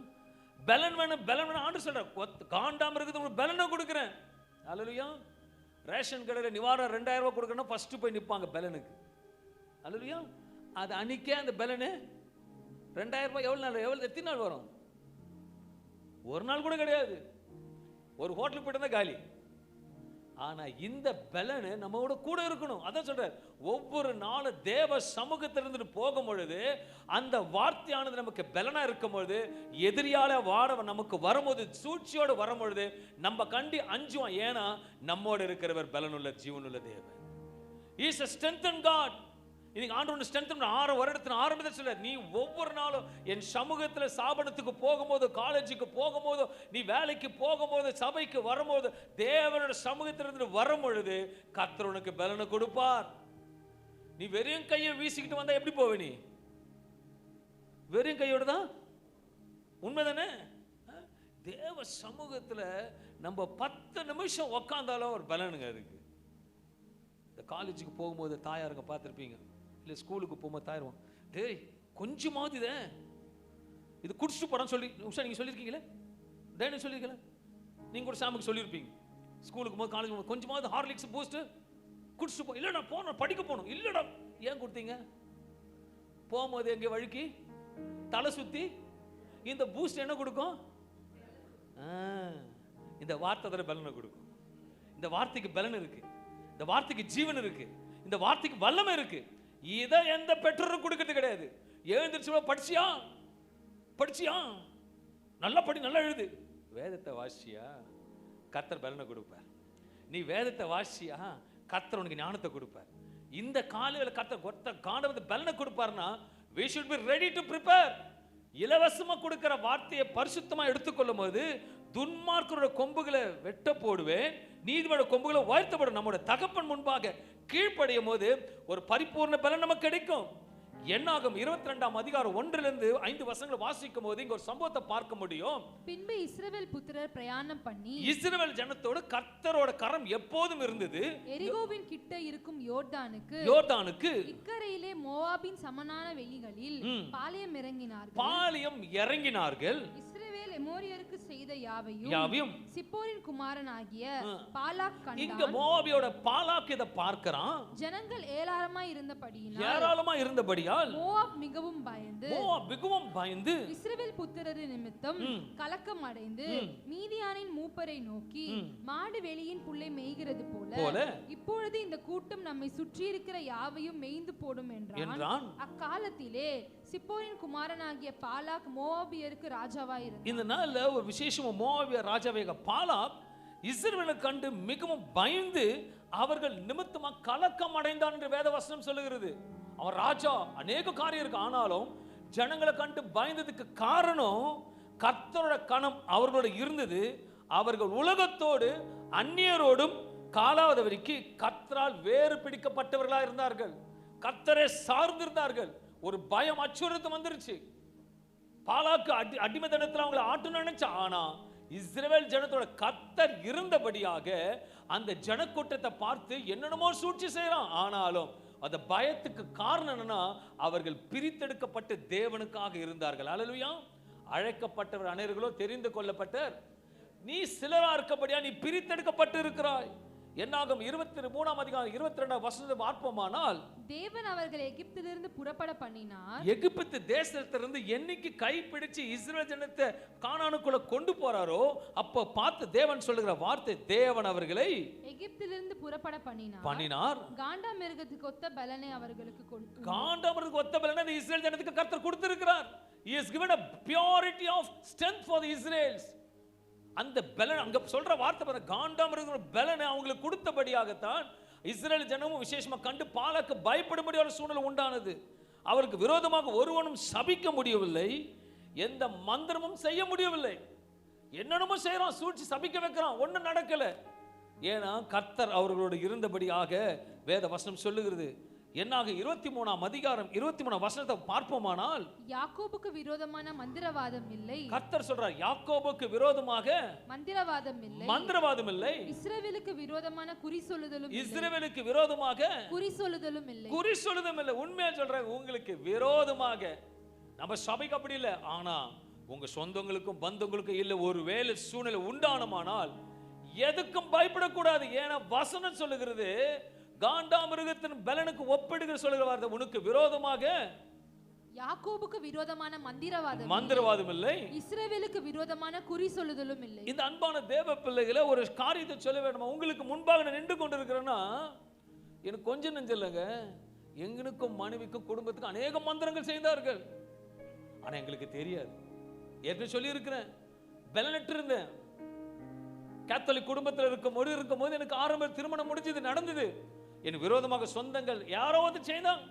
பலன் வேணும், பலன் வேணும். ஆண்டவர் சொல்றார், காண்டாம இருக்குது உங்களுக்கு பலனை கொடுக்குறேன். அல்லேலூயா. ரேஷன் கடையில் நிவாரணம் 2000 ரூபாய் கொடுக்கணும், ஃபர்ஸ்ட் போய் நிற்பாங்க பலனுக்கு. அல்லேலூயா. அது அன்னைக்கே அந்த பலனு 2000 ரூபாய் எத்தனை நாள் வரும்? ஒரு நாள் கூட கிடையாது. ஒரு ஹோட்டலுக்கு போயிட்டு தான் காலி. ஆனா இந்த பலன் நம்மோட கூட இருக்கணும். அதான் சொல்றார், ஒவ்வொரு நாளும் தேவ சமூகத்திலிருந்து போகும் பொழுது அந்த வார்த்தையானது நமக்கு பலனா இருக்கும் பொழுது, எதிரியால வாட நமக்கு வரும்போது, சூழ்ச்சியோடு வரும் பொழுது நம்ம கண்டி அஞ்சுவோம். ஏன்னா நம்மோடு இருக்கிறவர் பலனுள்ள ஜீவனுள்ள தேவன். He is a strengthened God. இன்னைக்கு ஆண்டவருடைய ஸ்ட்ரென்த் 6 வருடத்தின் ஆரம்பத்தில் சொல்ல, நீ ஒவ்வொரு நாளும் என் சமூகத்தில் ஸ்தாபனத்துக்கு போகும்போது, காலேஜுக்கு போகும்போது, நீ வேலைக்கு போகும்போது, சபைக்கு வரும்போது, தேவனோட சமூகத்திலிருந்து வரும் பொழுது கர்த்தர் உனக்கு பலனை கொடுப்பார். நீ வெறும் கையை வீசிக்கிட்டு வந்தா எப்படி போவ? நீ வெறும் கையோடு தான். உண்மைதானே? தேவ சமூகத்துல நம்ம 10 நிமிஷம் உக்காந்தாலும் ஒரு பலனுங்க இருக்கு. இந்த காலேஜுக்கு போகும்போது தாயாருங்க பார்த்துருப்பீங்க, இல்லை ஸ்கூலுக்கு போகும்போது தாயிருவோம், டேய் கொஞ்சமாவது இது குடிச்சிட்டு போடான்னு சொல்லி நீங்கள் சொல்லியிருக்கீங்களே, டேன்னு சொல்லியிருக்கல, நீங்கள் கூட சாமுக்கு சொல்லியிருப்பீங்க, ஸ்கூலுக்கு போது காலேஜ் போது கொஞ்சமாவது ஹார்லிக்ஸ் பூஸ்ட் குடிச்சிட்டு போ. இல்லை நான் போனேன் படிக்க போகணும். இல்லைடா. ஏன் கொடுத்தீங்க? போகும்போது எங்கே வழுக்கி தலை சுற்றி இந்த பூஸ்ட் என்ன கொடுக்கும்? இந்த வார்த்தை அதில் பலனை கொடுக்கும். இந்த வார்த்தைக்கு பலன் இருக்கு, இந்த வார்த்தைக்கு ஜீவன் இருக்கு, இந்த வார்த்தைக்கு வல்லமை இருக்கு. இதை எந்த பெற்றோரும் கொடுக்கறது கிடையாது. எழுந்திரிச்சு படிச்சியா படிச்சியா நல்லா படி நல்லா எழுது. வேதத்தை வாசியா கர்த்தர் பலனை கொடுப்பார். நீ வேதத்தை வாசியா கர்த்தர் உனக்கு ஞானத்தை கொடுப்பார். இந்த காலையில் கர்த்தர் காணவது பலனை கொடுப்பார்னா we should be ready to prepare. இலவசமா கொடுக்கிற வார்த்தையை பரிசுத்தமா எடுத்துக்கொள்ளும் போது துன்மார்க்கரோட கொம்புகளை வெட்ட போடுவேன், நீதிபதியோட கொம்புகளை உயர்த்தப்படும். நம்முடைய தகப்பன் முன்பாக கீழ்ப்படையும் போது ஒரு பரிபூர்ண பலன் நமக்கு கிடைக்கும். என்னாகும் 22ஆம் அதிகாரம் 1-5 வசனங்களை வாசிக்கும் போது இங்க ஒரு சம்பவத்தை பார்க்க முடியும். பின்பு இஸ்ரவேல் புத்திரர் பிரயாணம் பண்ணி இஸ்ரவேல் ஜனத்தோடு கர்த்தரோட கரம் எப்போதும் இருந்தது. எரிகோவின் கிட்ட இருக்கும் யோர்தானுக்கு இக்கரையிலே மோவாபின் சமனான வெளிகளில் பாளையம் இறங்கினார்கள். இஸ்ரவேல் எமோரியருக்கு செய்த யாவையும் சிப்போரின் குமாரனாகிய பாலாக் கண்டான். இங்க மோவாபியோட பாலாக் இத பார்க்கறான். ஜனங்கள் ஏராளமாய் இருந்தபடியால் மோவாப் மிகவும் பயந்து இஸ்ரவேல் புத்திரரின் நிமித்தம் கலக்கம் அடைந்து மீதியானின் மூப்பரை நோக்கி, மாடு வெளியின் புல்லை மேய்கிறது போல இப்பொழுது இந்த கூட்டம் நம்மை சுற்றி இருக்கிற யாவையும் மேய்ந்து போடும் என்றான். அக்காலத்திலே சிப்போரின் குமாரனாகிய பாலாக் மோவாபியருக்கு ராஜாவாய் இருந்தான். இந்த நாள்ல ஒரு விசேஷமா மோவாபிய ராஜாவாக பாலாக் இஸ்ரவேலை கண்டு மிகவும் பயந்து அவர்கள் நிமித்தமா கலக்கம் அடைந்தான் என்று வேத வசனம் சொல்லுகிறது. அவன் ராஜா, அநேக காரியம் இருக்கு, ஆனாலும் ஜனங்களை கண்டு பயந்ததுக்கு காரணம் கர்த்தரோட கணம் அவர்களோட இருந்தது. அவர்கள் உலகத்தோடு அந்நியரோடும் காலாவத வரைக்கும் கர்த்தரால் வேறு பிடிக்கப்பட்டவர்களா இருந்தார்கள். கர்த்தரை சார்ந்திருந்தார்கள். ஒரு பயம் அச்சுறுத்தம் வந்துருச்சு. பாலாக்கு அடிமை தனத்தில் அவங்களை ஆட்டு நினைச்சா. ஆனா இஸ்ரவேல் ஜனத்தோட கர்த்தர் இருந்தபடியாக அந்த ஜனக்கூட்டத்தை பார்த்து என்னென்னமோ சூழ்ச்சி செய்யறான். ஆனாலும் அந்த பயத்துக்கு காரணம் என்னன்னா அவர்கள் பிரித்தெடுக்கப்பட்டு தேவனுக்காக இருந்தார்கள். அல்லேலூயா. அழைக்கப்பட்டவர் அநேகர்களோ தெரிந்து கொள்ளப்பட்டார். நீ சிலரா இருக்கபடியா நீ பிரித்தெடுக்கப்பட்டு இருக்கிறாய். என்னாகும் 23ஆம் அதிகாரம் 22ஆம் வசனத்தை பார்ப்போமானால், தேவன் அவர்களை எகிப்திலிருந்து புறப்பட பண்ணினார். எகிப்து தேசத்திலிருந்து என்னைக்கு கைப்பிடிச்சு இஸ்ரவேல் ஜனத்தை கானானுக்குள்ள கொண்டு போறாரோ அப்ப பார்த்து தேவன் சொல்லுகிற வார்த்தை, தேவன் அவர்களை எகிப்திலிருந்து புறப்பட பண்ணினார். காண்டாமிருகத்துக்கு ஒத்த பலனை அவர்களுக்கு கொடுத்தார். காண்டாமிருகத்துக்கு ஒத்த பலனை இஸ்ரவேல் ஜனத்துக்கு கர்த்தர் கொடுத்திருக்கிறார். He has given a purity of strength for the Israelites. அந்த பலன் அங்க சொல்ற வார்த்தை பாருங்க, காண்டாமிருக பலனை அவங்களுக்கு கொடுத்தபடியாகத்தான் இஸ்ரேல் ஜனமும் விசேஷமா கண்டு பாலாக்கு பயப்படும்படி ஒரு சூழ்நிலை உண்டானது. அவருக்கு விரோதமாக ஒருவனும் சபிக்க முடியவில்லை, எந்த மந்திரமும் செய்ய முடியவில்லை. என்னென்னமோ செய்யறான், சூழ்ச்சி சபிக்க வைக்கிறான், ஒன்னும் நடக்கல. ஏன்னா கர்த்தர் அவர்களோடு இருந்தபடியாக வேத வசனம் சொல்லுகிறது. என்னாக 23ஆம் அதிகாரம் 23ஆம் வசனத்தை பார்ப்போமானால், யாக்கோபுக்கு விரோதமான மந்திரவாதம் இல்லை. கர்த்தர் சொல்றார், யாக்கோபுக்கு விரோதமாக மந்திரவாதம் இல்லை. இஸ்ரவேலுக்கு விரோதமான குறி சொல்லுதலும் இல்லை. இஸ்ரவேலுக்கு விரோதமாக குறி சொல்லுதலும் இல்லை. குறி சொல்லுதலும் இல்லை. உண்மையா சொல்றேன், உங்களுக்கு விரோதமாக நம்ம சபைக்கு அப்படி இல்லை, ஆனா உங்க சொந்தங்களுக்கும் பந்தங்களுக்கும் இல்லை ஒருவேளை சூழ்நிலை உண்டானமானால் எதுக்கும் பயப்படக்கூடாது. ஏன்னா வசனம் சொல்லுகிறது, காண்டாமிருகத்தின் பலனுக்கு ஒப்பிடுகிற சொல்லுகிற வார்த்தை, உனக்கு விரோதமாக யாக்கோபுக்கு விரோதமான மந்திரவாதம் இல்லை, இஸ்ரவேலுக்கு விரோதமான குறி சொல்லுதலும் இல்லை. இந்த அன்பான தேவ பிள்ளைகளை ஒரு காரியத்தை சொல்ல வேண்டுமா? உங்களுக்கு முன்பாக நான் நின்று கொண்டிருக்கிறேன்னா எனக்கு கொஞ்சம் நெஞ்சல்லங்க, எங்களுக்கும் மனைவிக்கும் குடும்பத்துக்கும் அநேக மந்திரங்கள் செய்தார்கள். ஆனா எங்களுக்கு தெரியாது. ஏற்கனவே சொல்லி இருக்கிறேன், பலனற்று இருந்தேன். கேத்தலிக் குடும்பத்தில் இருக்கும் போது எனக்கு ஆரம்ப திருமணம் முடிஞ்சது, நடந்தது. என் விரோதமாக சொந்தங்கள் யாரோ வந்து செய்தாங்க.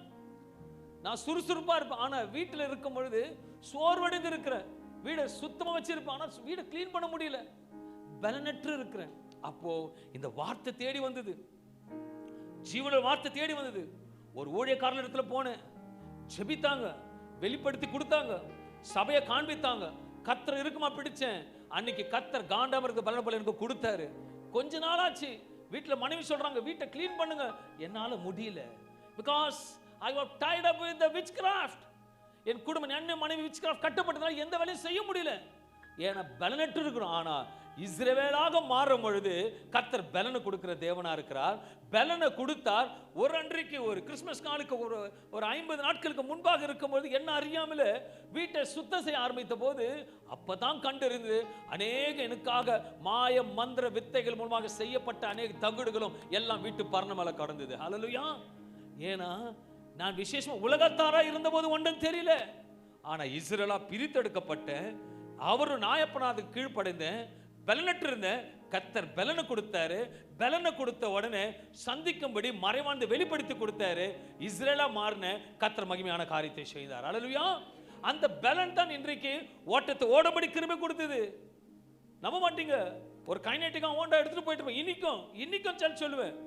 நான் சுறுசுறுப்பா இருப்பேன், ஆனா வீட்டில் இருக்கும் பொழுது சோர்வடைந்து இருக்கிறேன். வீடை சுத்தமா வச்சிருப்பேன், ஆனா வீடை கிளீன் பண்ண முடியல. பலனற்று இருக்கிறேன். அப்போ இந்த வார்த்தை தேடி வந்தது, ஜீவன வார்த்தை தேடி வந்தது. ஒரு ஊழியக்காரன் இடத்துல போனேன், ஜெபித்தாங்க, வெளிப்படுத்தி கொடுத்தாங்க, சபையை காண்பித்தாங்க. கர்த்தர் இருக்குமா பிடிச்சேன். அன்னைக்கு கர்த்தர் காண்டாமிருக பலன் போல எனக்கு கொடுத்தாரு. கொஞ்ச நாளாச்சு, வீட்டில் மனைவி சொல்றாங்க வீட்டை கிளீன் பண்ணுங்க. என்னால முடியல, because I was tied up with the witchcraft. என் குடும்பம் என்ன மனைவி witchcraft கட்டப்பட்டதால எந்த வேலையும் செய்ய முடியல. ஏன்னா பலனற்று இருக்கிறோம். ஆனா இஸ்ரவேலாக மாறும் பொழுது கர்த்தர் பலனை கொடுக்கிற தேவனா இருக்கிறார். பலனை கொடுத்தார். ஒரு அன்றைக்கு ஒரு கிறிஸ்மஸ் நாளுக்கு ஒரு 50 நாட்களுக்கு முன்பாக இருக்கும்போது என்ன அறியாமல வீட்டை சுத்தம் செய்ய ஆரம்பித்த போது அப்பதான் கண்டிருந்து அநேக எனக்காக மாய மந்திர வித்தைகள் மூலமாக செய்யப்பட்ட அநேக தகுடுகளும் எல்லாம் வீட்டு பரண மேல கடந்தது. ஹல்லேலூயா. ஏன்னா நான் விசேஷமா உலகத்தாரா இருந்த போது ஒன்றும் தெரியல. ஆனா இஸ்ரவேலா பிரித்தெடுக்கப்பட்ட அவரு நாயப்பனாதுக்கு கீழ்ப்படைந்தேன், பலனற்று இருந்தேன். கர்த்தர் பலனை கொடுத்தாரு. பலனை கொடுத்த உடனே சந்திக்கும்படி மறைவாழ்ந்து வெளிப்படுத்தி கொடுத்தாரு. இஸ்ரேலா மாறின கர்த்தர் மகிமையான காரியத்தை செய்தார். ஹல்லேலூயா. அந்த பலன் தான் இன்றைக்கு ஓட்டத்தை ஓடபடி கிருபை கொடுத்தது. நம்ப மாட்டீங்க, ஒரு கைனேட்டிக்கா ஹோண்டா எடுத்துட்டு போயிட்டு இன்னைக்கும் சொல்லுவேன்,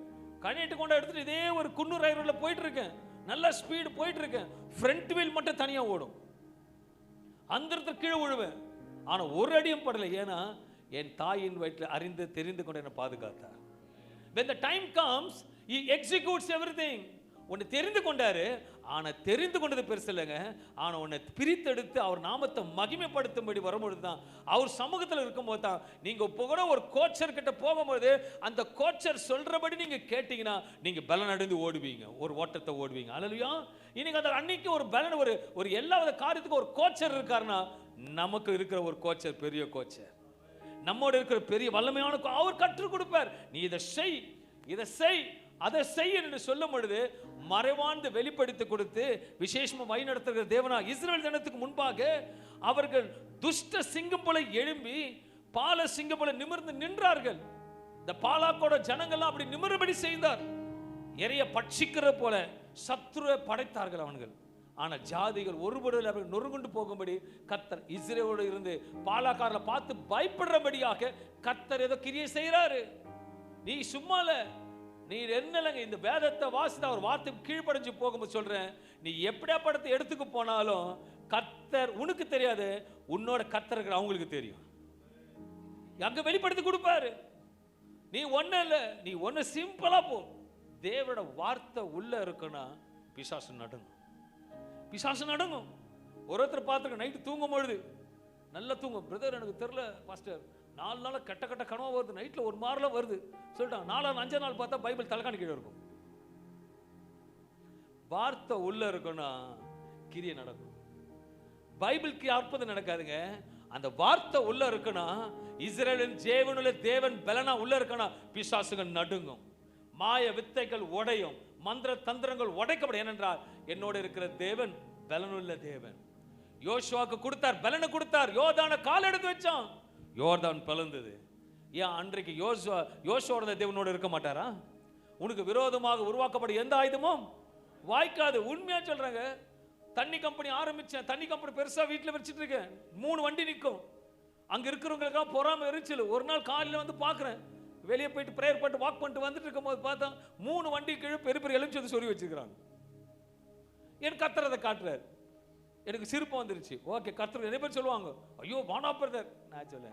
கைனேட்டிக் ஹோண்டா எடுத்துட்டு இதே ஒரு குன்னூர் ஹைரோட்ல போயிட்டு இருக்கேன், நல்ல ஸ்பீடு போயிட்டு இருக்கேன், ஃப்ரண்ட் வீல் மட்டும் தனியா ஓடும், அந்த இடத்துல கீழே விழுவேன். ஆனா ஒரு அடியும் படலை. ஏன்னா என் தாயின் வயிற்றில் அறிந்து தெரிந்து கொண்டு என்னை பாதுகாத்தார். when the time comes he executes everything. உன்னை தெரிந்து கொண்டாரு. ஆனா தெரிந்து கொண்டது பெருசு இல்லைங்க. ஆனா உன்னை பிரித்தெடுத்து அவர் நாமத்தை மகிமைப்படுத்தும்படி வரும்பொழுது தான், அவர் சமூகத்தில் இருக்கும்போது தான், நீங்க போகிற ஒரு கோச்சர் கிட்ட போகும்போது அந்த கோச்சர் சொல்றபடி நீங்க கேட்டீங்கன்னா நீங்க பலன் அடைந்து ஓடுவீங்க, ஒரு ஓட்டத்தை ஓடுவீங்க. ஹல்லேலூயா. இன்னைக்கு அந்த அன்னைக்கு ஒரு பலன், ஒரு எல்லா காரியத்துக்கும் ஒரு கோச்சர் இருக்காருன்னா நமக்கு இருக்கிற ஒரு கோச்சர் பெரிய கோச்சர், நம்மோட இருக்கிற பெரிய வல்லமையான அவர் கற்றுக் கொடுப்பார். நீ இதை செய், இதை செய், அதை செய் என்று சொல்லும் பொழுது மறைவாழ்ந்து வெளிப்படுத்தி கொடுத்து விசேஷமா வழி நடத்துகிற தேவனா. இஸ்ரவேல் ஜனத்துக்கு முன்பாக அவர்கள் துஷ்ட சிங்கம் போல எழும்பி பால சிங்கம் போல நிமிர்ந்து நின்றார்கள். இந்த பாலாக்கோட ஜனங்கள்லாம் அப்படி நிமிர்படி செய்தார். எரிய பட்சிக்கிற போல சத்துருவை படைத்தார்கள் அவர்கள். ஆனா ஜாதிகள் ஒருபடியில் அவர்கள் நொறுங்குண்டு போகும்படி கர்த்தர் இஸ்ரவேலோடு இருந்து பாலாக்காரரை பார்த்து பயப்படுறபடியாக கர்த்தர் ஏதோ கிரியை செய்யறாரு. நீ சும்மால, நீ என்னலங்க இந்த வேதத்தை வாசித்து அவர் வார்த்தை கீழ்ப்படைஞ்சு போகும்போது சொல்றேன், நீ எப்படியா படத்தை எடுத்துக்கு போனாலும் கர்த்தர் உனக்கு தெரியாது, உன்னோட கர்த்தர் அவங்களுக்கு தெரியும். அங்க வெளிப்படுத்தி கொடுப்பாரு. நீ ஒண்ணு இல்ல, நீ ஒண்ணு சிம்பிளா போ. தேவனோட வார்த்தை உள்ள இருக்குன்னா பிசாசு நடுங்கும், பிசாசு நடுங்கும். ஒருத்தர் பார்த்துருக்க நைட்டு தூங்கும் பொழுது நல்லா தூங்கும். பிரதர் எனக்கு தெரியல பாஸ்டர், 4 நாள் கெட்ட கெட்ட கனவா வருது, நைட்ல ஒரு மாதிரிலாம் வருது சொல்லிட்டாங்க. 4 5 நாள் பார்த்தா பைபிள் தலைகாணி கீழே இருக்கும். வார்த்தை உள்ள இருக்குன்னா கிரியை நடக்கும். பைபிளுக்கு அற்புதம் நடக்காதுங்க. அந்த வார்த்தை உள்ள இருக்குன்னா, இஸ்ரவேலின் ஜீவனுள்ள தேவன் பலனா உள்ள இருக்குன்னா பிசாசுகள் நடுங்கும், மாய வித்தைகள் உடையும், மந்திர தந்திரங்கள் உடைக்கப்படும். ஏனென்றால் என்னோட இருக்கிற தேவன் பலனுள்ள தேவன். யோசுவாக்கு கொடுத்தார், பலனை கொடுத்தார். யோர்தானை கால் எடுத்து வச்சான், யோர்தான் பிளந்தது. ஏன் அன்றைக்கு யோசுவா தேவனோட இருக்க மாட்டாரா? உனக்கு விரோதமாக உருவாக்கப்படும் எந்த ஆயுதமும் வாய்க்காது. உண்மையா சொல்றாங்க. தண்ணி கம்பெனி ஆரம்பிச்சேன், தண்ணி கம்பெனி பெருசா வீட்டில் வச்சுட்டு இருக்கேன். 3 வண்டி நிற்கும். அங்க இருக்கிறவங்களுக்காக பொறாம எரிச்சல். ஒரு நாள் காலையில் வந்து பார்க்குறேன், வெளியே போயிட்டு பிரேயர் பண்ணிட்டு வாக் பண்ணிட்டு வந்துட்டு இருக்கும் போது பார்த்தா 3 வண்டி கீழே பெரிய பெரிய எலுமிச்சை சொல்லி வச்சிருக்கிறாங்க. என் கர்த்தர் அதை காட்டுறாரு. எனக்கு சிரிப்பு வந்துருச்சு. ஓகே, கர்த்தர் நிறைய பேர் சொல்லுவாங்க, ஐயோ வானா பிரதர். நான் சொல்ல,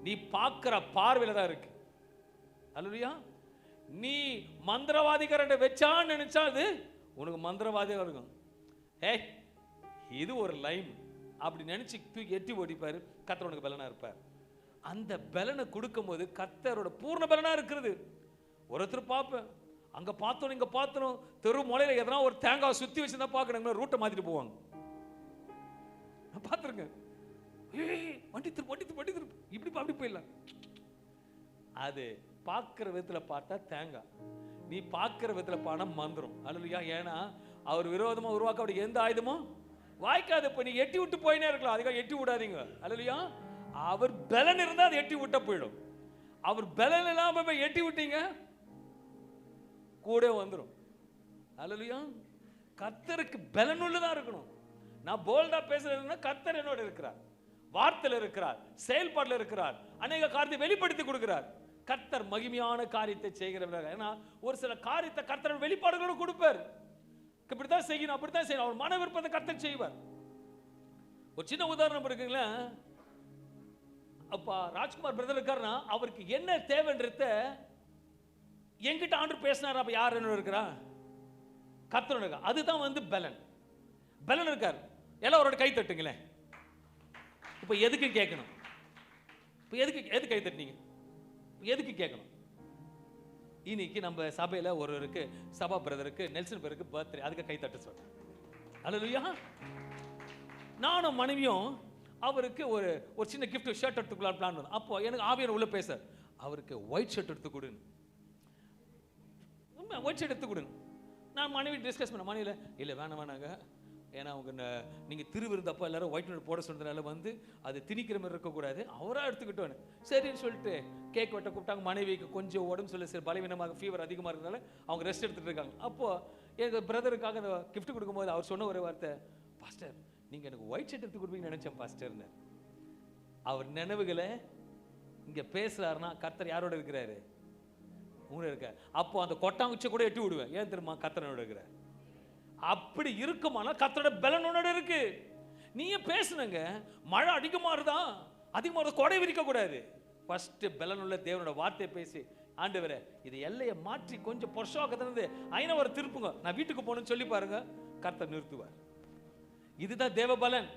நீ பார்க்கிற பார்வையில தான் இருக்கு. அல்லேலூயா. நீ மந்திரவாதிகரண்ட வச்சான்னு நினைச்சா அது உனக்கு மந்திரவாதியாக இருக்கும். ஏய், இது ஒரு லைன் அப்படி நினைச்சு தூக்கி எட்டி ஓடிப்பாரு. கர்த்தர் உனக்கு பலனா இருப்பார். அந்த பலனை கொடுக்கும் போது கர்த்தரோட பூர்ண பலனா இருக்கிறது. ஒருத்தர் பார்ப்பேன், அங்க பார்த்தோம் இங்க பார்த்தோம், தெரு முளையில எதனா ஒரு தேங்காய் சுத்தி வச்சுதான் பார்க்கணும், ரூட்டை மாத்திட்டு போவாங்க. நான் பார்த்துருக்கேன். வண்டி திருப்பு இப்படி அப்படி போயிடலாம். அது பார்க்கிற விதத்துல பார்த்தா தேங்காய், நீ பார்க்கிற விதத்துல பணம் மந்திரம். அல்லேலூயா. ஏன்னா அவர் விரோதமா உருவாக்க எந்த ஆயுதமும் வாய்க்காது. இப்ப நீ எட்டி விட்டு போயினே இருக்கலாம், அதுக்காக எட்டி விடாதீங்க. அல்லேலூயா. அவர் பலன் இருந்தா அது எட்டி விட்ட போயிடும். அவர் பலன் இல்லாம போய் எட்டி விட்டீங்க கூட வந்துடும். அல்லேலூயா. கர்த்தருக்கு பலன் உள்ளதா இருக்கணும். நான் போல்டா பேசுறதுன்னா கர்த்தர் என்னோட இருக்கிறார், வார்த்தையில் இருக்கிறார், செயல்பாட்டில் இருக்கிறார், அநேக காரியத்தை வெளிப்படுத்தி கொடுக்கிறார். கர்த்தர் மகிமையான காரியத்தை செய்கிறவர். ஏன்னா ஒரு சில காரியத்தை கர்த்தர் வெளிப்பாடுகளோட கொடுப்பார். இப்படித்தான் செய்யணும், அப்படித்தான் செய்யணும், அவர் மன விருப்பத்தை கர்த்தர் செய்வார். ஒரு சின்ன உதாரணம் இருக்குங்களா, அப்பா ராஜ்குமார் பிரதர் இருக்காருன்னா அவருக்கு என்ன தேவைன்றத என்கிட்ட ஆண்டு பேசினார். அப்ப யார் என்ன இருக்கிறா? கர்த்தர் இருக்கா. அதுதான் வந்து பலன். பலன் இருக்கார். எல்லாம் அவரோட கை தட்டுங்களேன். இப்ப எதுக்கு கேட்கணும்? இப்போ எதுக்கு கை தட்டினீங்க? எதுக்கு கேட்கணும்? இன்னைக்கு நம்ம சபையில் ஒருவருக்கு, சபா பிரதருக்கு, நெல்சன் பிரதருக்கு பர்த்டே, அதுக்கு கை தட்ட சொல்றேன். அல்லேலூயா. நானும் மனைவியும் அவருக்கு ஒரு சின்ன கிஃப்ட் ஷர்ட் எடுத்துக்கலாம் பிளான் பண்ணோம். அப்போ எனக்கு ஆவியானவர் உள்ள பேச, அவருக்கு ஒயிட் ஷர்ட் எடுத்து கொடுங்க, ஒயிட் ஷர்ட் எடுத்து கொடுங்க. நான் மனைவி டிஸ்கஸ் பண்ண, மனைவியில் இல்லை வேணாங்க, ஏன்னா அவங்க நீங்கள் திருவிருந்தப்போ எல்லாரும் ஒயிட் ஷர்ட் போட சொன்னதுனால வந்து அது திணிக்கிற மாதிரி இருக்கக்கூடாது, அவராக எடுத்துக்கிட்டோன்னு சரின்னு சொல்லிட்டு கேக் வெட்ட கூப்பிட்டாங்க. மனைவிக்கு கொஞ்சம் உடம்பு சொல்லி சரி பலவீனமாக ஃபீவர் அதிகமாக இருக்கிறதால அவங்க ரெஸ்ட் எடுத்துகிட்டு இருக்காங்க. அப்போது எங்கள் பிரதருக்காக அந்த கிஃப்ட் கொடுக்கும்போது அவர் சொன்ன ஒரு வார்த்தை, பாஸ்டர் நீங்கள் எனக்கு ஒயிட் ஷர்ட் எடுத்து கொடுப்பீங்கன்னு நினச்சேன் பாஸ்டர்னு. அவர் நினைவுகளை இங்கே பேசுகிறாருன்னா கர்த்தர் யாரோட இருக்கிறாரு? உங்களோட இருக்கார். அப்போ அந்த கொட்டாங்குச்சை கூட எட்டி விடுவேன். ஏன் தெரியுமா? கர்த்தரோட இருக்கிறார். அப்படி இருக்குமானா கர்த்தரோட பலன் உன்னோட இருக்கு. நீயே பேசுனங்க, மழை அதிகமாக இருந்தா கொடை விரிக்க கூடாது. ஃபர்ஸ்ட் பலன் உள்ள தேவனோட வார்த்தையை பேசி, ஆண்டவரே இது எல்லையை மாற்றி கொஞ்சம் பொருஷாக்கத்திலிருந்து ஐநவரை திருப்புங்க, நான் வீட்டுக்கு போகணும்னு சொல்லி பாருங்க, கர்த்தர் நிறுத்துவார். இதுதான் தேவ பலன்.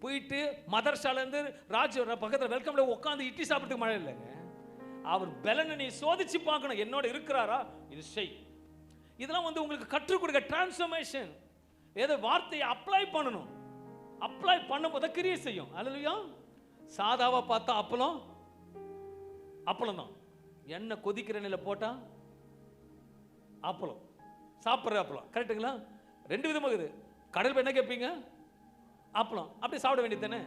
போயிட்டு மதர்சாலேருந்து ராஜ் பக்கத்தில் வெல்கம்ல உட்காந்து இட்லி சாப்பிட்டு மழை இல்லைங்க. அவர் பலனை நீ சோதிச்சு பார்க்கணும், என்னோட இருக்கிறாரா, இது செய். இதெல்லாம் வந்து உங்களுக்கு கற்றுக் கொடுக்க டிரான்ஸ்ஃபர்மேஷன். ஏதோ வார்த்தையை அப்ளை பண்ணணும், அப்ளை பண்ணும்போது கிரியை செய்யும். அல்லேலூயா. சாதாவா பார்த்தா அப்பளம் தான். எண்ணெய் கொதிக்கிற நிலை போட்டா அப்பளம், சாப்பிட்ற அப்பளம். கரெக்டுங்களா? ரெண்டு விதமாக இருக்குது. கடல் என்ன கேட்பீங்க? அப்பளம். அப்படி சாப்பிட வேண்டியது தானே.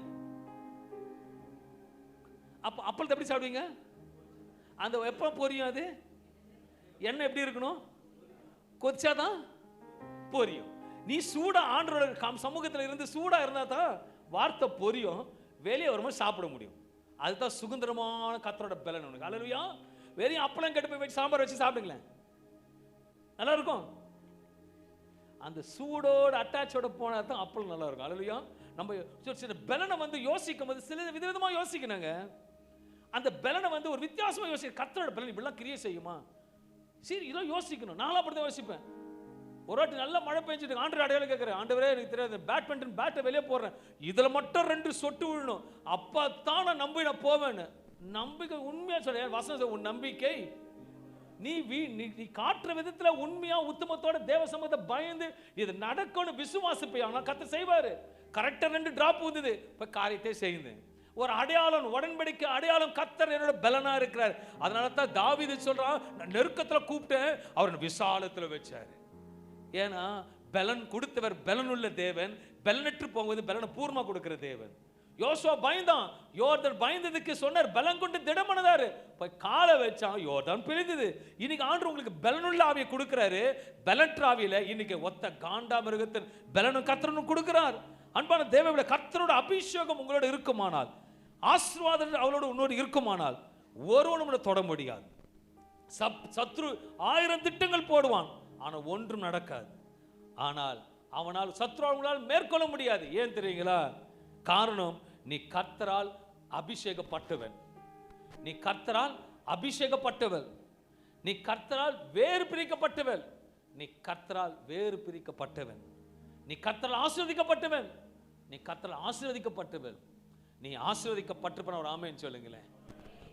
அப்போ அப்பளத்தை எப்படி சாப்பிடுவீங்க? அந்த எப்போ பொரியும்? அது எண்ணெய் எப்படி இருக்கணும்? கொதிச்சாதான் பொரியும். நீ சூடா ஆண்டவரோட சமூகத்தில் இருந்து சூடா இருந்தா தான் வார்த்தை பொரியும், வெளியே வரும்போது சாப்பிட முடியும். அதுதான் சுதந்திரமான கர்த்தரோட பலன் உனக்கு. அல்லேலூயா. வெறும் அப்பளம் கெட்டு போய் சாம்பார் வச்சு சாப்பிடுங்களேன், நல்லா இருக்கும். அந்த சூடோட அட்டாச்சோட போனா தான் அப்பளம் நல்லா இருக்கும். அல்லேலூயா. நம்ம சில பலனை வந்து யோசிக்கும் போது சில விதவிதமாக யோசிக்கணுங்க. அந்த பலனை வந்து ஒரு வித்தியாசமாக யோசிக்க, கர்த்தரோட பலன் இப்படிலாம் கிரியை செய்யுமா, சரி இதெல்லாம் யோசிக்கணும். நானும் அப்படி தான் யோசிப்பேன். ஒரு வாட்டி நல்ல மழை பெஞ்சிட்டு ஆண்டவர் அடையாளம் கேட்குறேன், ஆண்டவரே எனக்கு தெரியாது பேட்மிண்டன் பேட்டை வெளியே போடுறேன், இதில் மட்டும் 2 சொட்டு விழணும், அப்போ தான் நான் நம்பி நான் போவேன்னு. நம்பிக்கை உண்மையாக சொல்ல வசனம், உன் நம்பிக்கை நீ காட்டுற விதத்தில் உண்மையா உத்தமத்தோட தேவ சமூகத்தை பயந்து இது நடக்கணும் விசுவாசிப்பை, ஆனால் கர்த்தர் செய்வார். கரெக்டாக 2 டிராப் வந்தது, இப்போ காரியத்தை செய்யுது. ஒரு அடையாளம், உடன்படிக்கை அடையாளம், கர்த்தர் என்னோட பலனா இருக்கிறார். அதனால தான் தாவீது சொல்றான், நான் நெருக்கத்தில் கூப்பிட்டேன், அவர் விசாலத்தில் வச்சாரு. ஏன்னா பலன் கொடுத்தவர் பலன் உள்ள தேவன், பலனற்று போகும்போது பலனை பூர்ணமா கொடுக்கிற தேவன். யோசுவா பயந்தான், யோர்தான் பயந்ததுக்கு சொன்னார் பலன் கொண்டு திடமனதாரு, போய் காலை வச்சான், யோர்தான் பிரிந்தது. இன்னைக்கு ஆண்டவர் உங்களுக்கு பலனுள்ள ஆவியை கொடுக்கிறாரு. பலற்ற ஆவியில இன்னைக்கு ஒத்த காண்டா மிருகத்தின் பலனும் கர்த்தரும் கொடுக்கிறார். அன்பான தேவனுடைய கர்த்தரோட அபிஷேகம் உங்களோட இருக்குமானால், ஆசீர்வாதம் அவளோட உன்னோடு இருக்குமானால், ஒருவனும் தொட முடியாது. சத்ரு 1000 திட்டங்கள் போடுவான், ஆனால் ஒன்றும் நடக்காது. ஆனால் அவனால் சத்ரு அவங்களால் மேற்கொள்ள முடியாது. ஏன் தெரியுங்களா? காரணம், நீ கர்த்தரால் அபிஷேகப்பட்டவன், நீ கர்த்தரால் அபிஷேகப்பட்டவள், நீ கர்த்தரால் வேறு பிரிக்கப்பட்டவள், நீ கர்த்தரால் வேறு பிரிக்கப்பட்டவன், நீ கர்த்தரால் ஆசீர்வதிக்கப்பட்டவன், நீ கர்த்தரால் ஆசீர்வதிக்கப்பட்டவள், நீ ஆசீர்வதிக்கப்பட்டிருப்பன. ஒரு ஆமென் சொல்லுங்களேன்.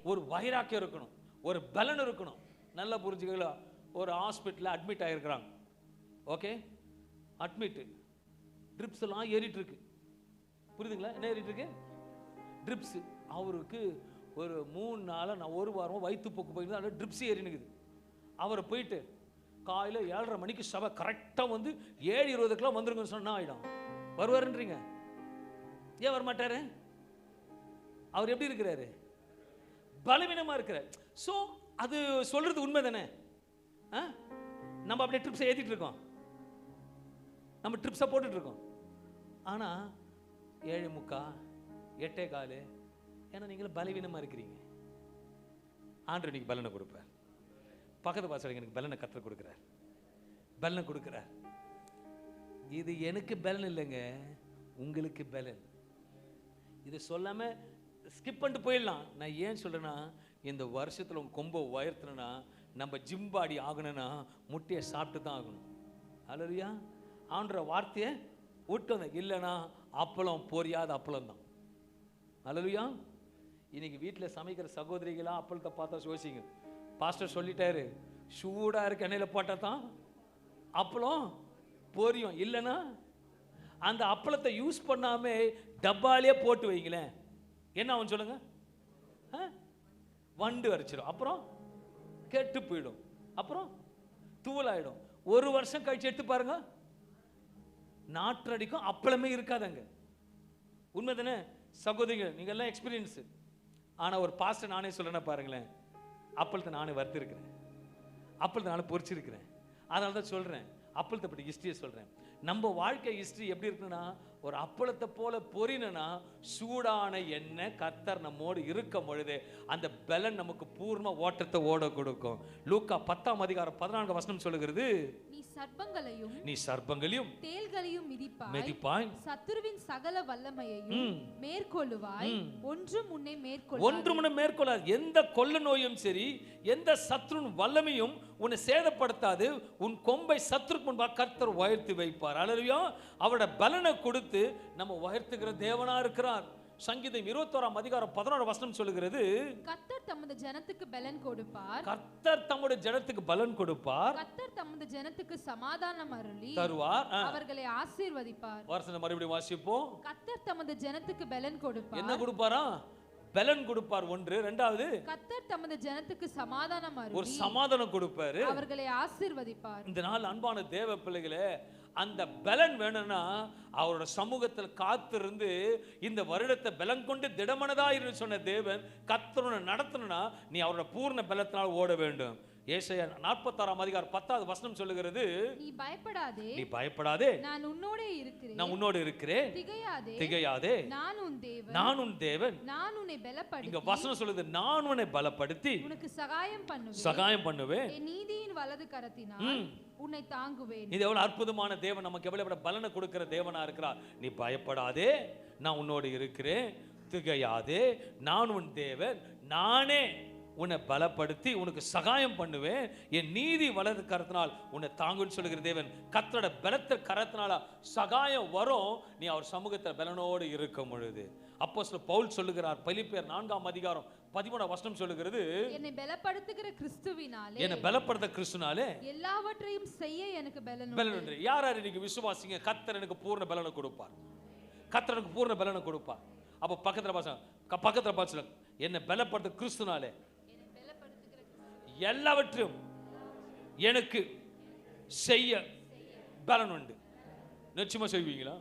ஒரு வைராக்கியம் இருக்கணும், ஒரு பலன் இருக்கணும். நல்லா புரிஞ்சுக்கலாம். ஒரு ஹாஸ்பிட்டலில் அட்மிட் ஆகிருக்கிறாங்க. ஓகே, அட்மிட், ட்ரிப்ஸ் எல்லாம் ஏறிட்டு இருக்கு. புரியுதுங்களா? என்ன ஏறிட்டு இருக்கு? ட்ரிப்ஸ். அவருக்கு ஒரு 3 நாளாக நான் 1 வாரமாக வயிற்றுப்போக்கு போயிருந்தேன், அதில் ட்ரிப்ஸ் ஏறினுக்குது. அவரை போயிட்டு காலையில் 7:30 மணிக்கு சபை கரெக்டாக வந்து 7:20க்கெல்லாம் வந்துருங்கன்னு சொன்னால் ஆகிடும். வருவாருன்றீங்க, ஏன் வரமாட்டாரு? அவர் எப்படி இருக்கிறாரு? பலவீனமாக இருக்கிறார். ஸோ அது சொல்றது உண்மை தானே? நம்ம அப்படியே ட்ரிப்ஸை ஏற்றிட்டு இருக்கோம், நம்ம ட்ரிப்ஸை போட்டுட்டு இருக்கோம். ஆனால் 7:45, 8:15, ஏன்னா நீங்களும் பலவீனமாக இருக்கிறீங்க. ஆண்டவர் இன்னைக்கு பலனை கொடுப்பார். பக்கத்து பாசம் எனக்கு பலனை கற்றுக் கொடுக்குறார், பலனை கொடுக்குறார். இது எனக்கு பலன் இல்லைங்க, உங்களுக்கு பலன். இது சொல்லாமல் ஸ்கிப் பண்ணிட்டு போயிடலாம். நான் ஏன் சொல்கிறேன்னா, இந்த வருஷத்தில் உங்கள் கொம்பை உயர்த்தணும்னா, நம்ம ஜிம்பாடி ஆகணும்னா முட்டையை சாப்பிட்டு தான் ஆகணும். அல்லேலூயா. ஆன்ற வார்த்தையை விட்டு வந்தேன், இல்லைன்னா அப்பளம் பொரியாத அப்பளம் தான். அல்லேலூயா. இன்னைக்கு வீட்டில் சமைக்கிற சகோதரிகளாம் அப்பளத்தை பார்த்தா யோசிங்க. பாஸ்டர் சொல்லிட்டாரு, சூடா இருக்க எண்ணெயில் போட்டால் தான் அப்பளம் பொரியும், இல்லைன்னா அந்த அப்பளத்தை யூஸ் பண்ணாம டப்பாலே போட்டு வைங்களேன், என்ன ஆகும் சொல்லுங்க? வண்டு அரைச்சிடும், அப்புறம் கெட்டு போயிடும், அப்புறம் தூளாயிடும். ஒரு வருஷம் கழிச்சு எடுத்து பாருங்க, நாற்றடிக்கும், அப்பளமே இருக்காதங்க. உண்மைதானே சகோதரிகள்? நீங்க எல்லாம் எக்ஸ்பீரியன்ஸ். ஆனா ஒரு பாஸ்டர் நானே சொல்றேன் பாருங்களேன், அப்பளத்தை நானே வறுத்திருக்கிறேன், அப்பளத்தை நானே பொரிச்சிருக்கிறேன். அதனால தான் சொல்றேன், அப்பளத்தை பற்றி ஹிஸ்டரியை சொல்றேன். நம்ம வாழ்க்கை ஹிஸ்டரி எப்படி இருக்குன்னா, ஒரு அப்பளத்தை போல பொரினா சூடான எண்ணெய் கர்த்தர் நம்மோடு இருக்கும் பொழுது அந்த பலன் நமக்கு பூர்ண ஓட்டத்தை ஓட கொடுக்கும். லூக்கா 10:14 சொல்லுகிறது, நீ சர்ப்பங்களையும் தேள்களையும் மிதிப்பாய், சத்துருவின் சகல வல்லமையையும் மேற்கொள்ளுவாய், ஒன்றும் உன்னை மேற்கொள்ளாது. எந்த கொள்ள நோயும் சரி, எந்த சத்துருவின் வல்லமையும் உன்னை சேதப்படுத்தாது. உன் கொம்பை சத்துருக்கு முன்பாக கர்த்தர் உயர்த்தி வைப்பார். அல்லேலூயா. அவருடைய பலனை கொடுத்து நம்ம உயர்த்துகிற தேவனா இருக்கிறார். சங்கீதம் 21:11 சொல்லுகிறது, கர்த்தர் தமது ஜனத்துக்கு பலன் கொடுப்பார், கர்த்தர் தம்முடைய ஜனத்துக்கு பலன் கொடுப்பார், கர்த்தர் தமது ஜனத்துக்கு சமாதானம் அருளி தருவார், அவர்களை ஆசீர்வதிப்பார். வசனம் மறுபடியும் வாசிப்போம். கர்த்தர் தமது ஜனத்துக்கு பலன் கொடுப்பார். என்ன கொடுப்பாரா? பலன் கொடுப்பார். ஒன்று. இரண்டாவது, கர்த்தர் தமது ஜனத்துக்கு சமாதானம் அருளி ஒரு சமாதானம் கொடுப்பார், அவர்களை ஆசீர்வதிப்பார். இந்த நாள் அன்பான தேவ பிள்ளைகளே, அந்த பலன் வேணும்னா அவரோட சமூகத்தில் காத்திருந்து இந்த வருடத்தை பலன் கொண்டு திடமனதாயிரு சொன்ன தேவன் கர்த்தரை நடத்தணும்னா நீ அவரோட பூர்ண பலத்தினால் ஓட வேண்டும். ஏசாயா 46:10 சொல்லுகிறது, நீ பயப்படாதே, நான் உன்னோடு இருக்கிறேன், திகையாதே, நான் உன் தேவன், நான் உன்னை பலப்படுத்தி, இங்க வசனம் சொல்லுது, நான் உன்னை பலப்படுத்தி உனக்கு சகாயம் பண்ணுவேன், என் நீதியின் வலது கரத்தினால் உன்னை தாங்குவேன். இது எவ்வளவு அற்புதமான தேவன், நமக்கு எவ்வளவு பலனை கொடுக்கிற தேவனா இருக்கிறார். நீ பயப்படாதே, நான் உன்னோடு இருக்கிறேன், திகையாதே, நான் உன் தேவன், நானே உன்னை பலப்படுத்தி உனக்கு சகாயம் பண்ணுவேன், என் நீதி வலது கரத்தினால் உன்னை தாங்குன்னு சொல்லுகிற தேவன். கர்த்தரோட பலத்த கரத்தினால சகாயம் வரும், நீ அவர் சமூகத்தில் பலனோடு இருக்கும் பொழுது. அப்போஸ்தலர் பவுல் சொல்லுகிறார், பிலிப்பியர் 4:13 சொல்லுகிறது, என்னை பலப்படுத்துகிற கிறிஸ்துவினாலே, என்னை பலப்படுத்த கிறிஸ்துவினாலே எல்லாவற்றையும் செய்ய எனக்கு பலன். யார் யார் இன்னைக்கு விசுவாசிங்க, கர்த்தர் எனக்கு பூர்ண பலனை கொடுப்பார், கர்த்தர் எனக்கு பூர்ண பலனை கொடுப்பார். அப்ப பக்கத்துல பாச என்னை பலப்படுத்த கிறிஸ்துவினாலே எல்லாவற்றையும் எனக்கு செய்ய பலன் உண்டு. நிச்சயமா செய்வீங்களா?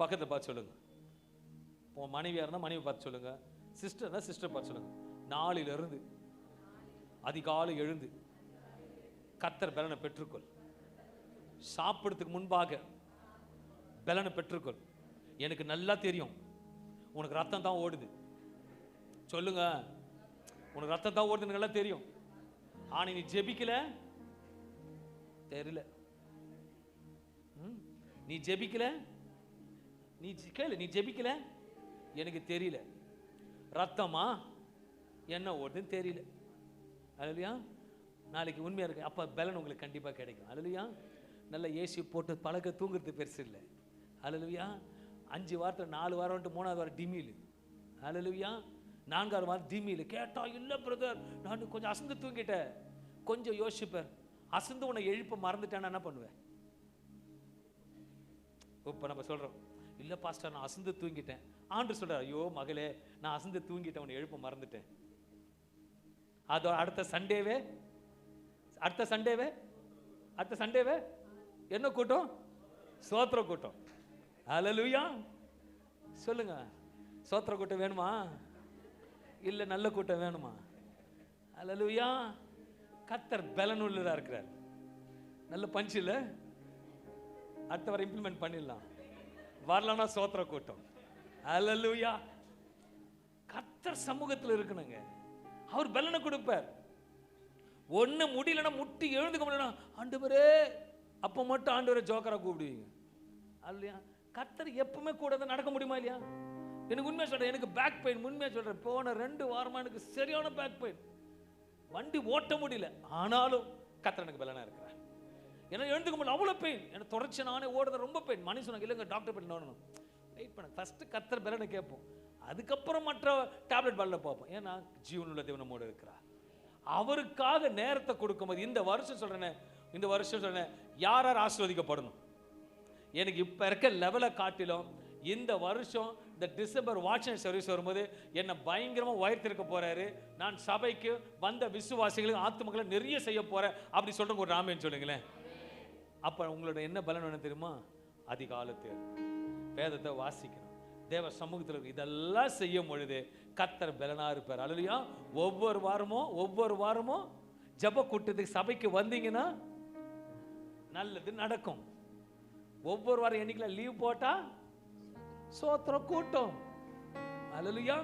பக்கத்தை பார்த்து சொல்லுங்க. உன் மனைவியா இருந்தா மனைவி பார்த்து சொல்லுங்க, சிஸ்டர்னா சிஸ்டர் பார்த்து சொல்லுங்க. நாளிலிருந்து அதிகாலை எழுந்து கர்த்தர் பலனை பெற்றுக்கொள். சாப்பிடுறதுக்கு முன்பாக பலனை பெற்றுக்கொள். எனக்கு நல்லா தெரியும் உனக்கு ரத்தம் தான் ஓடுது, சொல்லுங்க, உனக்கு ரத்தம் தான் ஓடுதுன்னு நல்லா தெரியும். ஆனா நீ ஜெபிக்கல, தெரியல, நீ ஜெபிக்கல, நீ கேளு, நீ ஜெபிக்கல, எனக்கு தெரியல, ரத்தமா என்ன ஓடுதுன்னு தெரியல. அல்லேலூயா. நாளைக்கு உண்மையா இருக்கு, அப்ப பலன் உங்களுக்கு கண்டிப்பா கிடைக்கும். அல்லேலூயா. நல்ல ஏசி போட்டு பழக்க தூங்குறது பெருசு இல்லை. அல்லேலூயா. 5 வாரத்தில் 4 வாரம் 3வது வாரம் டிமில். அல்லேலூயா. 4வது வாரம் டிமில் கேட்டா, இல்லை பிரதர் நான் கொஞ்சம் அசந்து தூங்கிட்டேன். கொஞ்சம் யோசிப்பேன், அசந்து உன்னை எழுப்ப மறந்துட்டேன்னா என்ன பண்ணுவேன்? இப்போ நம்ம சொல்றோம், இல்லை பாஸ்டர் நான் அசந்து தூங்கிட்டேன். ஆண்டு சொல்றார், ஐயோ மகளே நான் அசந்து தூங்கிட்டேன், உன்னை எழுப்ப மறந்துட்டேன். அது அடுத்த சண்டேவே என்ன கூட்டம்? சோத்திர கூட்டம். அல்லேலூயா. சொல்லுங்க, சோத்திர கூட்டம் வேணுமா இல்ல நல்ல கூட்டம் வேணுமா? அல்லேலூயா. கர்த்தர் பலனுள்ளதா இருக்கிறார். நல்ல பஞ்ச் இல்ல, அடுத்த வாரம் இம்ப்ளிமெண்ட் பண்ணிடலாம். வரலன்னா சோத்திர கூட்டம். அல்லேலூயா. கர்த்தர் சமூகத்தில் இருக்கணுங்க, அவர் பலனை கொடுப்பார். ஒண்ணு முடியலன்னா முட்டி எழுந்துக்க முடியலன்னா ஆண்டவரே, அப்ப மட்டும் ஆண்டவரே ஜோக்கரா கூப்பிடுவீங்க. அல்லையா? கர்த்தர் எப்பவுமே கூட தான் நடக்க முடியுமா இல்லையா? எனக்கு உண்மையா சொல்றேன், எனக்கு பேக் பெயின், உண்மையா சொல்றேன், போன 2 வாரமா எனக்கு சரியான பேக் பெயின், வண்டி ஓட்ட முடியல. ஆனாலும் கர்த்தர் எனக்கு பலனா இருக்கிறார். ஏன்னா எழுந்துக்க முடியல, அவ்வளோ பெயின். எனக்கு தொடர்ச்சி நானே ஓடுறது ரொம்ப பெயின். மணி சொன்னாங்க, இல்லைங்க டாக்டர் பெயின் நோடணும், வெயிட் பண்ண ஃபர்ஸ்ட் கர்த்தர் பலனை கேட்போம். அதுக்கப்புறம் மற்ற டேப்லெட் பால்ல பார்ப்போம். ஏன்னா ஜீவனுள்ள தேவன் நம்மோடு இருக்கிறார். அவருக்காக நேரத்தை கொடுக்கும்போது இந்த வருஷம் சொல்றேன் யார் யார் ஆசீர்வதிக்கப்படணும். எனக்கு இப்போ இருக்க லெவலை காட்டிலும் இந்த வருஷம் இந்த டிசம்பர் வாட்ச் அண்ட் சர்வீஸ் வரும்போது என்னை பயங்கரமாக உயர்த்திருக்க போறாரு. நான் சபைக்கு வந்த விசுவாசிகளுக்கு ஆத்துமக்களை நிறைய செய்ய போறேன் அப்படி சொல்றேன். ஒரு ராமேன்னு சொல்லுங்களேன். அப்போ உங்களோட என்ன பலன் வேணும் தெரியுமா? அதிகாலத்தில் வேதத்தை வாசிக்கணும், தேவ சமூகத்தில் இதெல்லாம் செய்யும் பொழுது கர்த்தர் பலனா இருப்பார். அல்லேலூயா. ஒவ்வொரு வாரமும் ஜெப கூட்டத்துக்கு சபைக்கு வந்தீங்கன்னா நல்லது நடக்கும். ஒவ்வொரு வாரம் என்னைக்குல லீவ் போட்டா சோத்திர கூட்டம். அல்லேலூயா.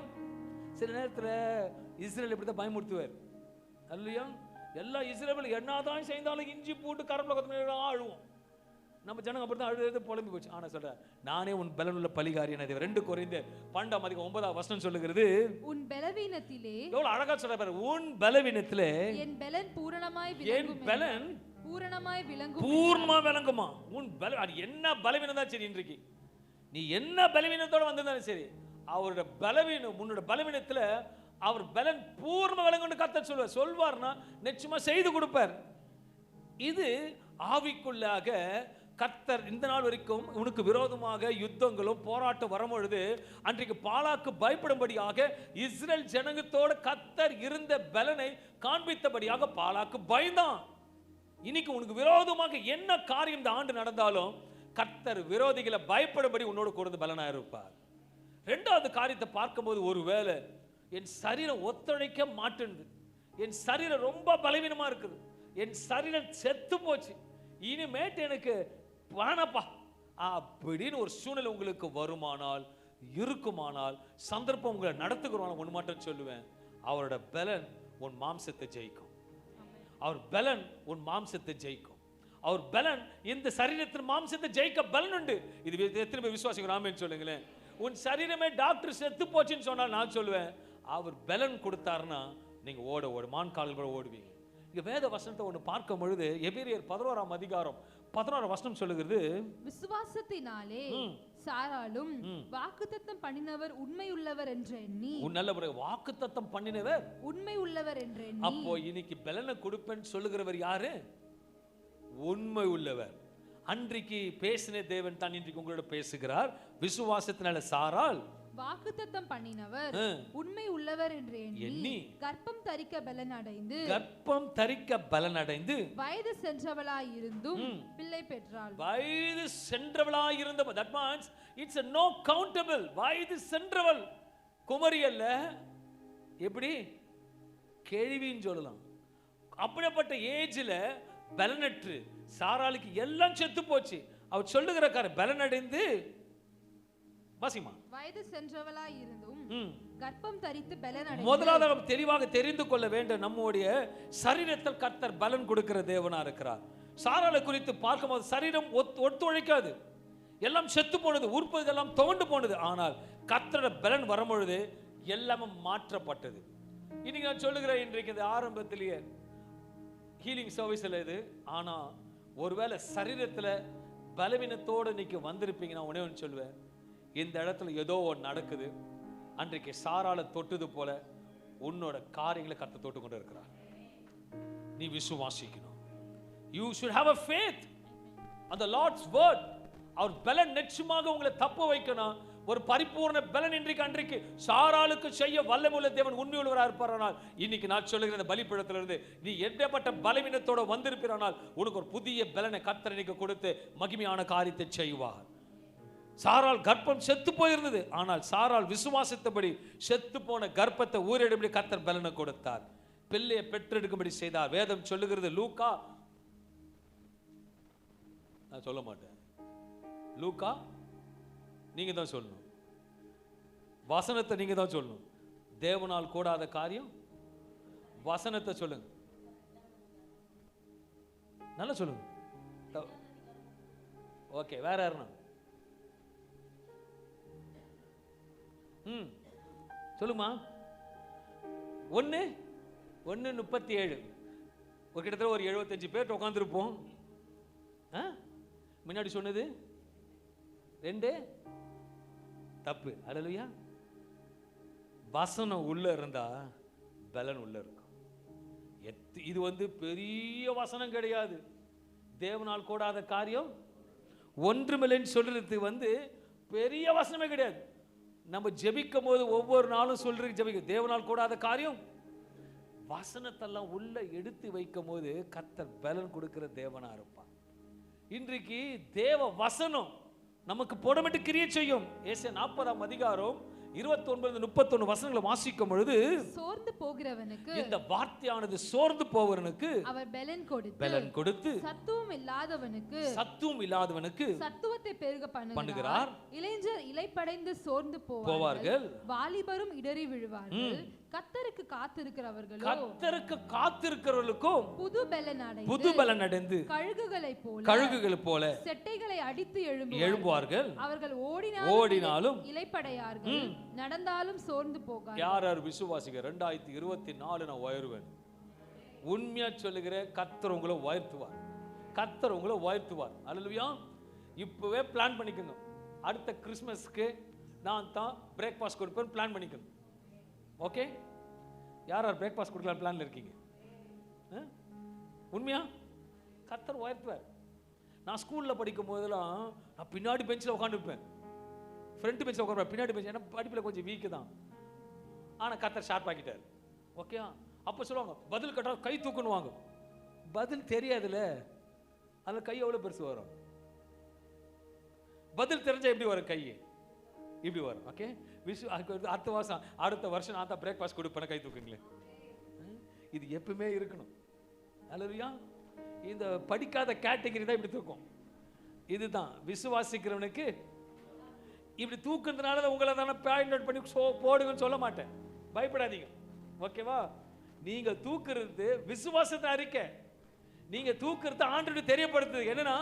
சில நேரத்தில் இஸ்ரேல் இப்படிதான் பயமுறுத்துவார். அல்லேலூயா. எல்லா இஸ்ரேல் என்னதான் செய்தாலும் இஞ்சி போட்டு கரம்பல கொத்தமல்லி ஆழுவோம். நம்ம ஜனங்க அப்படிதான் அழுது புலம்பி போச்சு. ஆனா சொல்ற நானே உன் பலனுள்ள பலிகாரியன். 2 கொரிந்தியர் 12:9 சொல்லுகிறது, உன் பலவீனத்திலே. எவ்வளவு அழகா சொல்ற பாரு. உன் பலவீனத்திலே என் பலன் பூரணமாய் விளங்குமா. உன் பல அது என்ன பலவீனம் தான் சரி, இன்றைக்கு நீ என்ன பலவீனத்தோட வந்திருந்தாலும் சரி, அவரோட பலவீனம் உன்னோட பலவீனத்துல அவர் பலன் பூர்ண விளங்குன்னு கர்த்தர் சொல்வார்னா நிச்சயமா செய்து கொடுப்பார். இது ஆவிக்குள்ளாக கர்த்தர் இந்த நாள் வரைக்கும் உனக்கு விரோதமாக யுத்தங்களும் போராட்டம் வரும்பொழுது அன்றைக்கு பாலாக்கு பயப்படும்படியாக இஸ்ரேல் ஜனங்கத்தோட கர்த்தர் இருந்த பலனை காண்பித்தபடியாக பாலாக்கு பயந்தான். இன்னைக்கு உனக்கு விரோதமாக என்ன காரியம் இந்த ஆண்டு நடந்தாலும் கர்த்தர் விரோதிகளை பயப்படும்படி உன்னோடு கூட பலனா இருப்பார். 2வது காரியத்தை பார்க்கும்போது, ஒருவேளை என் சரீரம் ஒத்துழைக்க மாட்டேங்குது, என் சரீரம் ரொம்ப பலவீனமா இருக்குது, என் சரீரம் செத்து போச்சு, இனிமேட்டு எனக்கு வேணப்பா அப்படின்னு ஒரு சூழ்நிலை உங்களுக்கு வருமானால் இருக்குமானால் சந்தர்ப்பம் உங்களை நடத்துகிறோம். ஒன்று மட்டும் சொல்லுவேன், அவரோட பலன் உன் மாம்சத்தை ஜெயிக்கும். அவர் பலன் உன் மாம்சத்தை ஜெயிக்கும். அவர் பலன் இந்த சரீரத்தின் மாம்சத்தை ஜெயிக்க பலன் உண்டு. இது எத்தனை பேர் விசுவாசிங்க ராமேன்னு சொல்லுங்களேன். உன் சரீரமே டாக்டர் செத்து போச்சுன்னு சொன்னால் நான் சொல்லுவேன், அவர் பலன் கொடுத்தாருன்னா நீங்க ஓட மான் கால்கள் கூட ஓடுவீங்க. இங்க வேத வசனத்தை ஒன்று பார்க்கும் பொழுது எபிரேயர் 11:16 சொல்லுகிறது, விசுவாசத்தினாலே சாராளும் வாக்குத்தத்தம் பண்ணினவர் உண்மையுள்ளவர் என்று எண்ணி. வாக்குத்தத்தம் பண்ணினவர் உண்மையுள்ளவர் என்று எண்ணி. அப்போ இன்னைக்கு பலனை கொடுப்பேன்னு சொல்லுகிறவர் யாரு? உண்மை உள்ளவர். அன்றைக்கு பேசின தேவன் தான் இன்றைக்கு உங்களோட பேசுகிறார். விசுவாசத்தினால சாராள் வாக்குத்தத்தம் பண்ணினவர் உண்மை உள்ளவர் என்று எண்ணி கர்ப்பம் தரிக்க பலன் அடைந்து வயது சென்றவளாய் இருந்தும் பிள்ளை பெற்றாள். வயது சென்றவளாய் இருந்த that means it's a no countable. வயது சென்றவள் குமரி அல்ல, எப்படி கேள்வின்னு சொல்லலாம். அப்படிப்பட்ட ஏஜ்ல பலனற்று சாராளுக்கு எல்லாம் செத்து போச்சு. அவர் சொல்லுகிற காரியம் பலன் அடைந்து வாசிமா வயது சென்றவளாய் இருந்தும் கர்ப்பம் தரித்து பலன் அடைந்து. முதலாவது தெளிவாக தெரிந்து கொள்ள வேண்டும், நம்முடைய சரீரத்தில் கர்த்தர் பலன் கொடுக்கிற தேவனா இருக்கிறார். சாராளை குறித்து பார்க்கும்போது சரீரம் ஒத்துழைக்காது, எல்லாம் செத்து போனது, உறுப்புகள் எல்லாம் துவண்டு போனது. ஆனால் கர்த்தரோட பலன் வரும்பொழுது எல்லாமே மாற்றப்பட்டது. இன்னைக்கு நான் சொல்லுகிறேன், இன்றைக்கு இந்த ஆரம்பத்திலேயே ஹீலிங் சர்வீஸ்ல இது. ஆனா ஒருவேளை சரீரத்துல பலவீனத்தோடு இன்னைக்கு வந்திருப்பீங்கன்னா ஒன்னே ஒன்று சொல்லுவேன், இந்த இடத்துல ஏதோ ஒன்று நடக்குது. அன்றைக்கு சாராளை தொட்டது போல உன்னோட காரியங்களை கர்த்தர் தொட்டு கொண்டு இருக்கிறார். நீ விசுவாசிக்கணும். You should have a faith on the Lord's word. அவர் பலன் நிச்சயமாக உங்களை தப்ப வைக்கணும். ஒரு பரிபூர்ண பலன் அன்றைக்கு சாராளுக்கு செய்ய வல்லமுள்ள தேவன் உண்மையுள்ளவராக இருப்பாரானால், இன்னைக்கு நான் சொல்லுகிற பலிபீடத்திலிருந்து நீ எப்பேற்பட்ட பலவீனத்தோட வந்திருப்பானால் உனக்கு ஒரு புதிய பலனை கர்த்தர் இன்னைக்கு கொடுத்து மகிமையான காரியத்தை செய்வார். சாராள் கர்ப்பம் செத்து போயிருந்தது, ஆனால் சாராள் விசுவாசித்தபடி செத்து போன கர்ப்பத்தை ஊரேடும்படி கர்த்தர் பலனை கொடுத்தார், பிள்ளையை பெற்றெடுக்கும்படி செய்தார். வேதம் சொல்லுகிறது, லூக்கா நான் சொல்ல மாட்டேன், லூக்கா நீங்க தான் சொல்லணும், வசனத்தை நீங்க தான் சொல்லணும். தேவனால் கூடாத காரியம் வசனத்தை சொல்லுங்க, நல்லா சொல்லுங்க. ஓகே, வேற யாருன்னா சொல்லுமா. 1:37 ஒரு கிட்டத்தட்ட ஒரு 75 பேர் உட்காந்துருப்போம். முன்னாடி சொன்னது 2 தப்பு. அல்லேலூயா. வசனம் உள்ள இருந்தா பலன் உள்ள இருக்கும். இது வந்து பெரிய வசனம் கிடையாது. தேவனால் கூடாத காரியம் ஒன்றுமில்லைன்னு சொல்றது வந்து பெரிய வசனமே கிடையாது. நம்ம ஜெபிக்கும் போது ஒவ்வொரு நாளும் சொல்றது ஜெபிக்க தேவனால் கூடாத காரியம். வசனத்தெல்லாம் உள்ள எடுத்து வைக்கும் போது கர்த்தர் பலன் கொடுக்கிற தேவனா இருப்பான். இன்றைக்கு தேவ வசனம் நமக்கு போடமிட்டு கிரியை செய்யும். ஏசாயா 40ஆம் அதிகாரம் 29-31 வசனங்களை வாசிக்கும் பொழுது, சோர்ந்து போகிறவனுக்கு இந்த வார்த்தையானது சோர்ந்து போவனுக்கு அவர் பலன் கொடுத்து சத்துவம் இல்லாதவனுக்கு சத்துவத்தை பெருக பண்ணுகிறார். இளைஞர் இளைப்படைந்து சோர்ந்து போவார்கள், வாலிபரும் இடறி விழுவார்கள். கர்த்தருக்கு காத்திருக்கிறவர்களுக்கும் புது பலன் அடைந்து கழுகுகளை போல செட்டைகளை அடித்து எழும்புவார்கள். அவர்கள் ஓடினாலும் இளைப்படையார்கள், நடந்தாலும் சோர்ந்து போகார்கள். யார் விசுவாசிங்க 2024 நான் உயருவேன். உண்மையா சொல்லுகிற கர்த்தர் உங்களை உயர்த்துவார். அல்லேலூயா. இப்பவே பிளான் பண்ணிக்கணும். அடுத்த கிறிஸ்மஸ்க்கு நான் தான் பிரேக்ஃபாஸ்ட் கொடுப்பேன் பிளான் பண்ணிக்கணும். ஓகே, யார் பிரேக்ஃபாஸ்ட் கொடுக்கலாம் பிளான்ல இருக்கீங்க? உண்மையா கர்த்தர் உயர்த்துவார். நான் ஸ்கூல்ல படிக்கும் போதெல்லாம் நான் பின்னாடி பெஞ்சில் உட்காந்துருப்பேன், ஃப்ரண்ட் பெஞ்சில் உட்காருவேன். பின்னாடி பெஞ்ச் ஏன்னா படிப்பில் கொஞ்சம் வீக்கு தான், ஆனால் கர்த்தர் ஷார்ப் ஆக்கிட்டார். ஓகே, அப்போ சொல்லுவாங்க பதில் கட்டா கை தூக்கணுவாங்க. பதில் தெரியாதுல்ல, அதில் கை எவ்வளோ பெருசு வரும்? பதில் தெரிஞ்சா எப்படி வரும்? கை இப்படி வரும். ஓகே, அடுத்த வருஷம் நான் தான் பிரேக்ஃபாஸ்ட் கொடுப்பேன், கை தூக்குங்களேன். இது எப்பவுமே இருக்கணும். அல்லேலூயா. இந்த படிக்காத கேட்டகரி தான் இப்படி தூக்கும். இதுதான் விசுவாசிக்கிறவனுக்கு இப்படி தூக்குறதுனால உங்களை தானே பாயிண்ட் பண்ணி போடுங்கன்னு சொல்ல மாட்டேன். பயப்படாதீங்க. ஓகேவா? நீங்க தூக்குறது விசுவாசத்தை அறிக்கை. நீங்க தூக்குறது ஆண்டவருக்கு தெரியப்படுத்துது. என்னன்னா,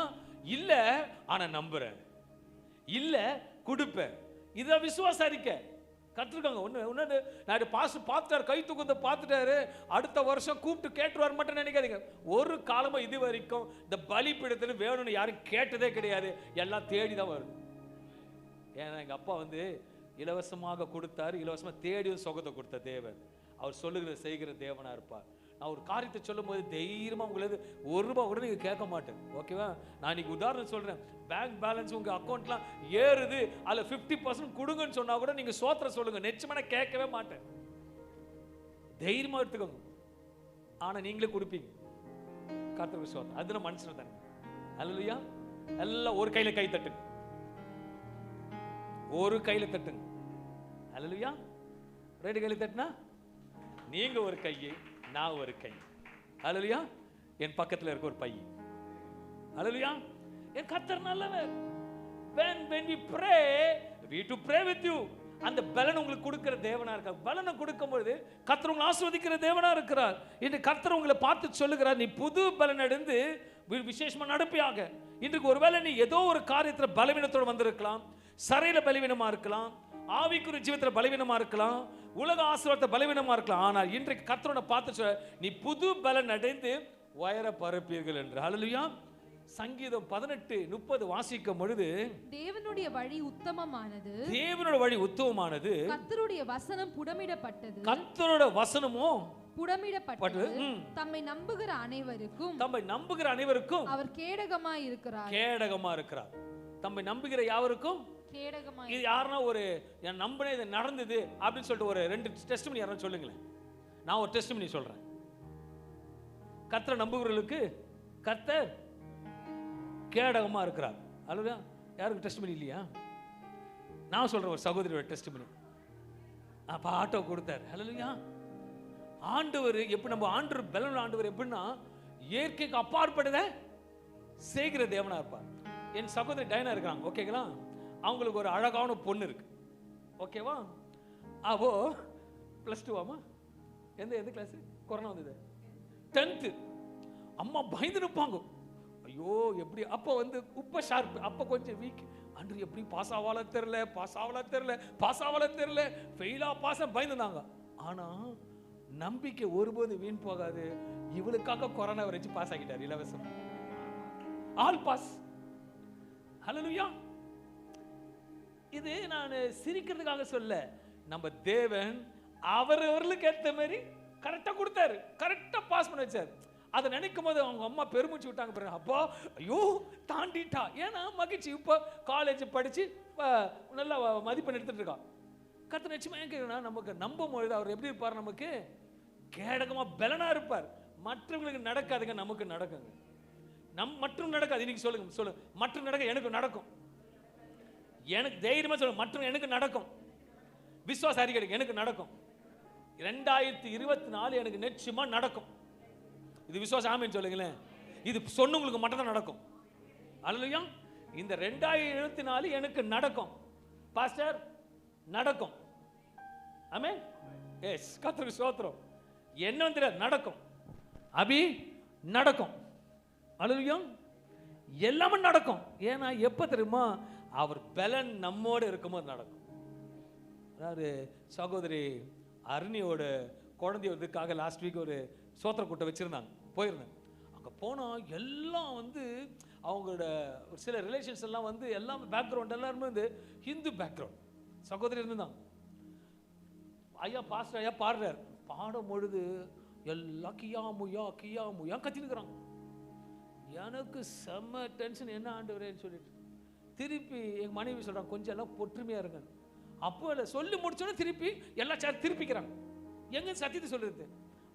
இல்ல ஆனா நம்புறேன், இல்ல கொடுப்பேன். இதுதான் விசுவாச அறிக்கை. கற்றுக்காங்க. ஒன்று நான் பாஸ் பார்த்துட்டாரு, கை தூக்கத்தை பார்த்துட்டாரு, அடுத்த வருஷம் கூப்பிட்டு கேட்டுருவார் மட்டும் நினைக்காதீங்க. ஒரு காலமா இது வரைக்கும் இந்த பலிபீடத்தில் வேணும்னு யாரும் கேட்டதே கிடையாது. எல்லாம் தேடி தான் வரும். ஏன்னா எங்கள் அப்பா வந்து இலவசமாக கொடுத்தாரு, இலவசமாக தேடி சுகத்தை கொடுத்த தேவன். அவர் சொல்லுகிற செய்கிற தேவனா இருப்பார். நான் ஒரு காரியத்தை சொல்லும் போது தைரியமாக உங்களுக்கு ₹1 கூட நீங்கள் கேட்க மாட்டேன். ஓகேவா? நான் இன்னைக்கு உதாரணம் சொல்கிறேன். பேங்க் பேலன்ஸ் உங்கள் அக்கௌண்ட்லாம் ஏறுது, அதில் 50% கொடுங்கன்னு சொன்னால் கூட நீங்கள் சோத்திர சொல்லுங்க, நிச்சயமாக நான் கேட்கவே மாட்டேன். தைரியமாக எடுத்துக்கோங்க. ஆனால் நீங்களே கொடுப்பீங்க. கர்த்தருக்கு சோத்திரம். அதுதான் மனுஷன் தானே. அல்லேலூயா. எல்லாம் ஒரு கையில் கை தட்டுங்க, ஒரு கையில் தட்டுங்க. அல்லேலூயா. 2 கையில் தட்டுனா நீங்க ஒரு கையை, நான் ஒரு கை. அல்லேலூயா. என் பக்கத்தில் இருக்க ஒரு பை. அல்லேலூயா. என் கர்த்தர் நல்லவர். when we pray we to pray with you. அந்த பலன் உங்களுக்கு கொடுக்கிற தேவனா இருக்கார். பலனை கொடுக்கும்போது கர்த்தர் உங்களை ஆசீர்வதிக்கிற தேவனா இருக்கிறார். இன்று கர்த்தர் உங்களை பார்த்து சொல்லுகிறார், நீ புது பலன் அடைந்து விசேஷமா நடப்பியாக. இன்றைக்கு ஒருவேளை நீ ஏதோ ஒரு காரியத்தில் பலவீனத்தோடு வந்திருக்கலாம், சரீர பலவீனமா இருக்கலாம், ஆவிக்குரிய ஜீவிதத்தில் பலவீனமா இருக்கலாம், உலக ஆசீர்வாதத்தை பலவீனமா இருக்கலாம். ஆனால் இன்றைக்கு கர்த்தரோட பார்த்து நீ புது பலன் அடைந்து உயர பரப்பீர்கள் என்று. அல்லேலூயா. சங்கீதம் 18:30 வாசிக்கும் பொழுது, தேவனுடைய வழி உத்தமமானது, கர்த்தருடைய வசனம் புடமிடப்பட்டது, கர்த்தருடைய வசனமோ புடமிடப்பட்டது, தம்மை நம்புகிற அனைவருக்கும் அவர் கேடகமாய் இருக்கிறார். தம்மை நம்புகிற யாவருக்கும் கேடகமாய். இது யாருன்னா ஒரு என் நம்பினே இது நடந்தது அப்படின்னு சொல்லிட்டு ஒரு 2 டெஸ்டிமனி யாரும் சொல்லுங்களேன். நான் ஒரு டெஸ்டிமனி சொல்றேன். கர்த்தரை நம்புகிறவர்களுக்கு கர்த்தர் கேடகமா இருக்கிறார். அல்லது யாருக்கு டெஸ்டிமனி இல்லையா? நான் சொல்றேன் ஒரு சகோதரியோட டெஸ்டிமனி. அப்ப ஆட்டோ கொடுத்தார். அல்லேலூயா. ஆண்டவர் எப்படி நம்ம ஆண்டவர் பலன் ஆண்டவர் எப்படின்னா இயற்கைக்கு அப்பாற்பட்டதை செய்கிற தேவனா இருப்பார். என் சகோதரி டைனா இருக்கிறாங்க. ஓகேங்களா? அவங்களுக்கு ஒரு அழகான பொண்ணு இருக்கு. ஓகேவா? அவோ +2 எந்த கிளாஸ்? கொரோனா வந்தது 10th. அம்மா பயந்து நிற்பாங்க. ஐயோ எப்படி அப்போ வந்து உப்ப ஷார்ப், அப்போ கொஞ்சம் வீக். அன்று எப்படி பாஸ் ஆவால தெரியல, ஃபெயிலா பாஸ் பயந்துனாங்க. ஆனா நம்பிக்கை ஒருபோது வீண் போகாது. இவளுக்காக கொரோனா வரைச்சு பாஸ் ஆகிட்டார். இலவசம் ஆல் பாஸ். ஹல்லேலூயா. இது நான் சிரிக்கிறதுக்காக சொல்ல, நம்ம தேவன் அவர்களுக்கு ஏற்ற மாதிரி கரெக்டா கொடுத்தாரு, கரெக்டா பாஸ் பண்ண வச்சாரு. அதை நினைக்கும் போது அவங்க அம்மா பெருமிச்சு விட்டாங்க பாருங்க. அப்பா ஐயோ தாண்டிட்டா, ஏன்னா மகிழ்ச்சி. இப்போ காலேஜ் படிச்சு நல்லா மதிப்பெண் எடுத்துட்டு இருக்கா. கர்த்தர் நிச்சயமா ஏன் கேட்கணும், நமக்கு நம்பும் பொழுது அவர் எப்படி இருப்பார், நமக்கு கேடகமா பலனா இருப்பார். மற்றவங்களுக்கு நடக்காதுங்க, நமக்கு நடக்குங்க. மற்றும் நடக்காது. இன்னைக்கு சொல்லுங்க மற்றும் நடக்க, எனக்கு நடக்கும். எனக்கு தைரியமா சொல்லுங்க, மற்றும் எனக்கு நடக்கும். விசுவாச அறிக்கை எனக்கு நடக்கும். 2024 எனக்கு நிச்சயமா நடக்கும். இது விசுவாசம் ஆமென் சொல்லுங்களேன். இது சொன்னவங்களுக்கு மட்டும் தான் நடக்கும். அல்லேலூயா. இந்த 2024 எனக்கு நடக்கும் பாஸ்டர், நடக்கும். ஆமென். எஸ், கர்த்தருக்கு ஸ்தோத்திரம். என்ன தெரியாது, நடக்கும். அபி நடக்கும். அல்லேலூயா. எல்லாமே நடக்கும். ஏன்னா எப்ப தெரியுமா, அவர் பலன் நம்மோடு இருக்கும்போது நடக்கும். அதாவது சகோதரி அருணியோட குழந்தையோதுக்காக லாஸ்ட் வீக் ஒரு சோத்திர கூட்டம் வச்சிருந்தாங்க, போயிருந்தேன். அங்கே போனால் எல்லாம் வந்து அவங்களோட ஒரு சில ரிலேஷன்ஸ் எல்லாம் வந்து எல்லாம் பேக்ரவுண்ட் எல்லாருமே வந்து ஹிந்து பேக்ரவுண்ட் சகோதரி இருந்தாங்க. ஐயா பாஸ்டர் ஐயா பாடுறார், பாடும் பொழுது எல்லாம் கியா முயா கத்தினுக்கிறாங்க. எனக்கு செம்ம டென்ஷன், என்ன ஆண்டவரேன்னு சொல்லிட்டு திருப்பி எங்கள் மனைவி சொல்கிறாங்க, கொஞ்சம் எல்லாம் பொற்றுமையாக இருங்க. அப்போ இல்லை சொல்லி முடிச்சோன்னு திருப்பி எல்லாம் திருப்பிக்கிறாங்க. எங்க சத்தியத்தை சொல்றது.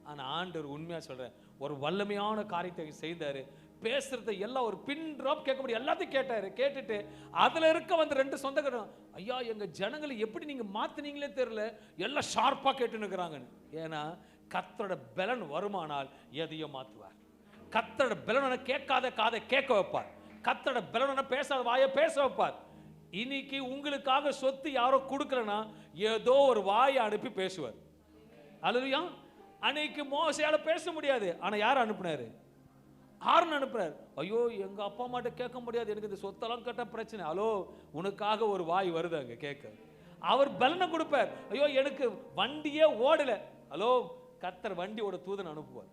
ஆனால் ஆண்டவர் உண்மையாக சொல்கிறேன், ஒரு வல்லமையான காரியத்தை செய்தார். பேசுறதை எல்லாம் ஒரு பின் ட்ராப் கேட்க முடியும், எல்லாத்தையும் கேட்டார். கேட்டுட்டு அதில் இருக்க வந்து 2 சொந்தக்காரங்க, ஐயா எங்கள் ஜனங்களை எப்படி நீங்கள் மாற்றினீங்களே தெரியல, எல்லாம் ஷார்ப்பாக கேட்டுன்னு இருக்கிறாங்கன்னு. ஏன்னா கர்த்தரோட பலன் வருமானால் எதையும் மாற்றுவார். கர்த்தரோட பலனை கேட்காத காதை கேட்க வைப்பார். கர்த்தரோட பலனை பேசாத வாயை பேச வைப்பார். இன்னைக்கு உங்களுக்காக சொத்து யாரோ கொடுக்கலன்னா ஏதோ ஒரு வாயை அனுப்பி பேசுவார். அல்லேலூயா. அன்னைக்கு மோசையால பேச முடியாது, ஆனா யார் அனுப்புனாரு? ஆர்ன் அனுப்புறாரு. ஐயோ எங்க அப்பா அம்மாட்ட கேட்க முடியாது, எனக்கு இந்த சொத்தெல்லாம் கேட்ட பிரச்சனை. ஹலோ, உனக்காக ஒரு வாய் வருது அங்க கேட்க. அவர் பலனை கொடுப்பார். ஐயோ எனக்கு வண்டியே ஓடல, ஹலோ கர்த்தர் வண்டியோட தூதன் அனுப்புவார்.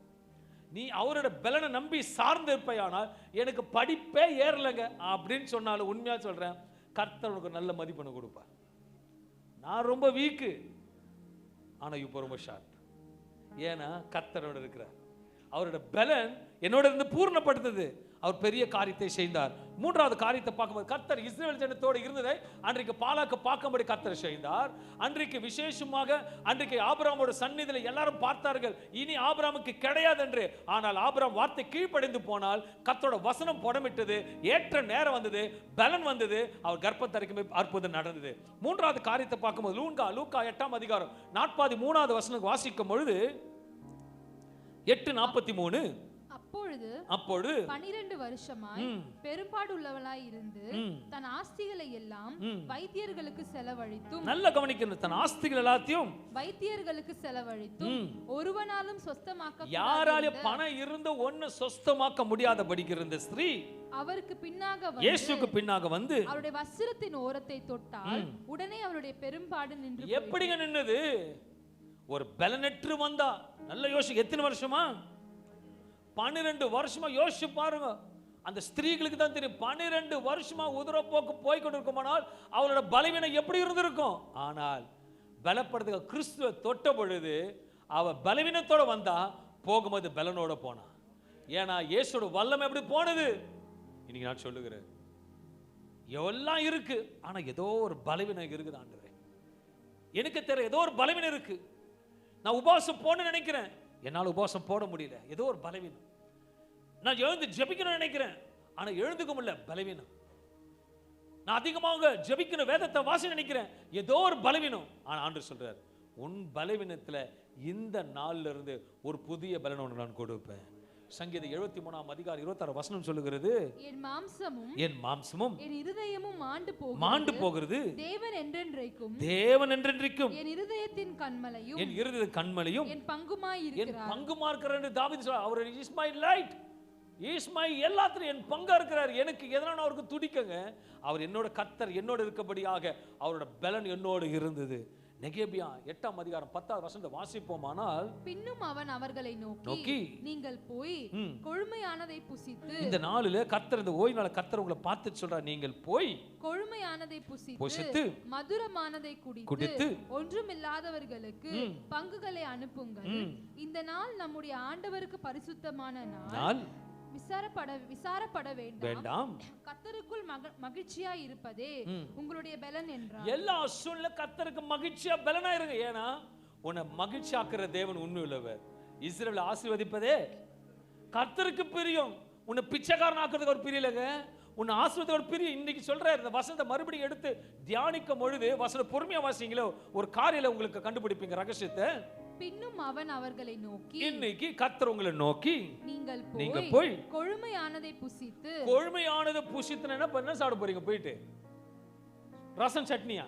நீ அவரோட பலனை நம்பி சார்ந்து இருப்பையானால் எனக்கு படிப்பே ஏறலைங்க அப்படின்னு சொன்னாலும் உண்மையா சொல்றேன், கர்த்தர் உனக்கு நல்ல மதிப்பெண்ணை கொடுப்பார். நான் ரொம்ப வீக்கு, ஆனா இப்போ ரொம்ப ஷார்ப். ஏன்னா கர்த்தரோட இருக்கிறார். அவரோட பலன் என்னோட இருந்து பூர்ணப்படுத்தது. அவர் பெரிய காரியத்தை செய்தார். 3வது காரியத்தை பார்க்கும்போது, கர்த்தர் இஸ்ரவேல் ஜனத்தோடு இருந்ததை அன்றைக்கு பாலாக்கு பார்க்கும்படி கர்த்தர் செய்தார். அன்றைக்கு விசேஷமாக அன்றைக்கு ஆபிரகாமோட சந்நிதியில் எல்லாரும் பார்த்தார்கள், இனி ஆபிரகாமுக்கு கிடையாது என்று. ஆனால் ஆபிரகாம் வார்த்தை கீழ்ப்படிந்து போனால் கர்த்தரோட வசனம் புடமிட்டது, ஏற்ற நேரம் வந்தது, பலன் வந்தது, அவர் கர்ப்பத்தரிக்குமே அற்புதம் நடந்தது. 3வது காரியத்தை பார்க்கும்போது லூக்கா 8ஆம் அதிகாரம் 43வது வசனம் வாசிக்கும் பொழுது 8:43, அப்பொழுது 12 வருஷமாய் பெரும்பாடு உள்ளவளாய் இருந்து தன் ஆஸ்திகளை எல்லாம் வைத்தியர்களுக்கு செலவழித்தும், நல்ல கவனிக்கணும், தன் ஆஸ்திகள் எல்லாத்தையும் வைத்தியர்களுக்கு செலவழித்தும் ஒருவனாலும் சொஸ்தமாக்க, யாராலும் பணம் இருந்த ஒண்ணு சொஸ்தமாக்க முடியாதபடிக்கு இருந்த ஸ்திரீ அவருக்கு பின்னாக இயேசுவுக்கு பின்னாக வந்து அவருடைய வஸ்திரத்தின் ஓரத்தை தொட்டால் உடனே அவருடைய பெரும்பாடு நின்று. எப்படிங்க நின்னது? ஒரு பலனற்று வந்தா. நல்ல யோசிக்க, எத்தனை வருஷமா? 12 வருஷமா. யோசிச்சு பாருங்க, அந்த ஸ்திரீகளுக்கு தான் தெரியும். 12 வருஷமா உதிரப்போக்கு போய் கொண்டிருக்குமானால் அவளோட பலவீனம் எப்படி இருந்திருக்கும். ஆனால் பலப்படுத்த கிறிஸ்துவ தொட்ட பொழுது அவ பலவீனத்தோட வந்தா, போகும்போது பலனோட போனா. ஏன்னா இயேசுவோட வல்லமை எப்படி போனது. இன்னைக்கு நான் சொல்லுகிறேன், எல்லாம் இருக்கு, ஆனா ஏதோ ஒரு பலவீனம் இருக்குது ஆண்டவரே. எனக்கு தெரியல, ஏதோ ஒரு பலவீனம் இருக்கு. நான் உபவாசம் போன நினைக்கிறேன், என்னால் உபவாசம் போட முடியல, ஏதோ ஒரு பலவீனம். நான் எழுந்து ஜெபிக்கணும்னு நினைக்கிறேன், ஆனா எழுந்துக்க முடியல, பலவீனம். நான் அதிகமாக ஜெபிக்கணும், வேதத்தை வாசி நினைக்கிறேன், ஏதோ ஒரு பலவீனம். ஆனா ஆண்டவர் சொல்றார், உன் பலவீனத்துல இந்த நாள்ல இருந்து ஒரு புதிய பலன் ஒன்று நான் கொடுப்பேன். சங்கீதம் 73ஆம் அதிகாரம் 26 வசனம் சொல்லுகிறது, என் மாம்சமும் என் இருதயமும் மாண்டு போகிறது, தேவன் என்றென்றைக்கும் என் இருதயத்தின் கண்மலையும் என் பங்குமாய் இருக்கிறார் என்று தாவீது சொல்றார். அவர் is my light, is my எல்லாத்திலும் என் பங்கா இருக்கிறார். எனக்கு எதனால அவருக்கு துடிக்கங்க. அவர் என்னோட கர்த்தர், என்னோட இருக்கபடியாக அவரோட பலன் என்னோடு இருந்தது. நெகேமியா 8ஆம் அதிகாரம் 10வது வசனத்தை வாசிப்போமானால், பின்னும் அவன் அவர்களை நோக்கி நீங்கள் போய் கொழுமையானதை புசித்து, இந்த நாளிலே கர்த்தர், இந்த ஓய்வு நாள் கர்த்தர் உங்களை பார்த்து சொல்றார், நீங்கள் போய் கொழுமையானதை புசித்து மதுரமானதை குடித்து ஒன்றுமில்லாதவர்களுக்கு பங்குகளை அனுப்புங்கள். இந்த நாள் நம்முடைய ஆண்டவருக்கு பரிசுத்தமான நாள், விசாரப்பட வேண்டாம். கர்த்தருக்குள் மகிழ்ச்சியா இருப்பதே உங்களுடைய பலன் என்றார். எல்லா சூழ்நிலை கர்த்தருக்கு மகிழ்ச்சியா பலனா இருங்க. ஏன்னா உன்னை மகிழ்ச்சி ஆக்குற தேவன் உண்மை உள்ளவர். இஸ்ரவேலை ஆசீர்வதிப்பதே கர்த்தருக்கு பிரியம். உன்னை பிச்சைக்காரன் ஆக்குறதுக்கு ஒரு பிரியலங்க, உன்னை ஆசீர்வதிக்க ஒரு பிரியம். இன்னைக்கு சொல்ற இந்த வசனத்தை மறுபடியும் எடுத்து தியானிக்கும் பொழுது வசனம் பொறுமையா வாசிங்களோ, ஒரு காரியல உங்களுக்கு கண்டுபிடிப்பீங்க ரகசியத்தை. பின்னும் அவன் அவர்களை நோக்கி, இன்னைக்கு கர்த்தர் உங்களை நோக்கி நீங்கள் போய் கொழுமையானதை புசித்து, கொழுமையானதை புசித்து என்ன பண்ண சாப்பிட போறீங்க? போயிட்டு ரசம் சட்னியா?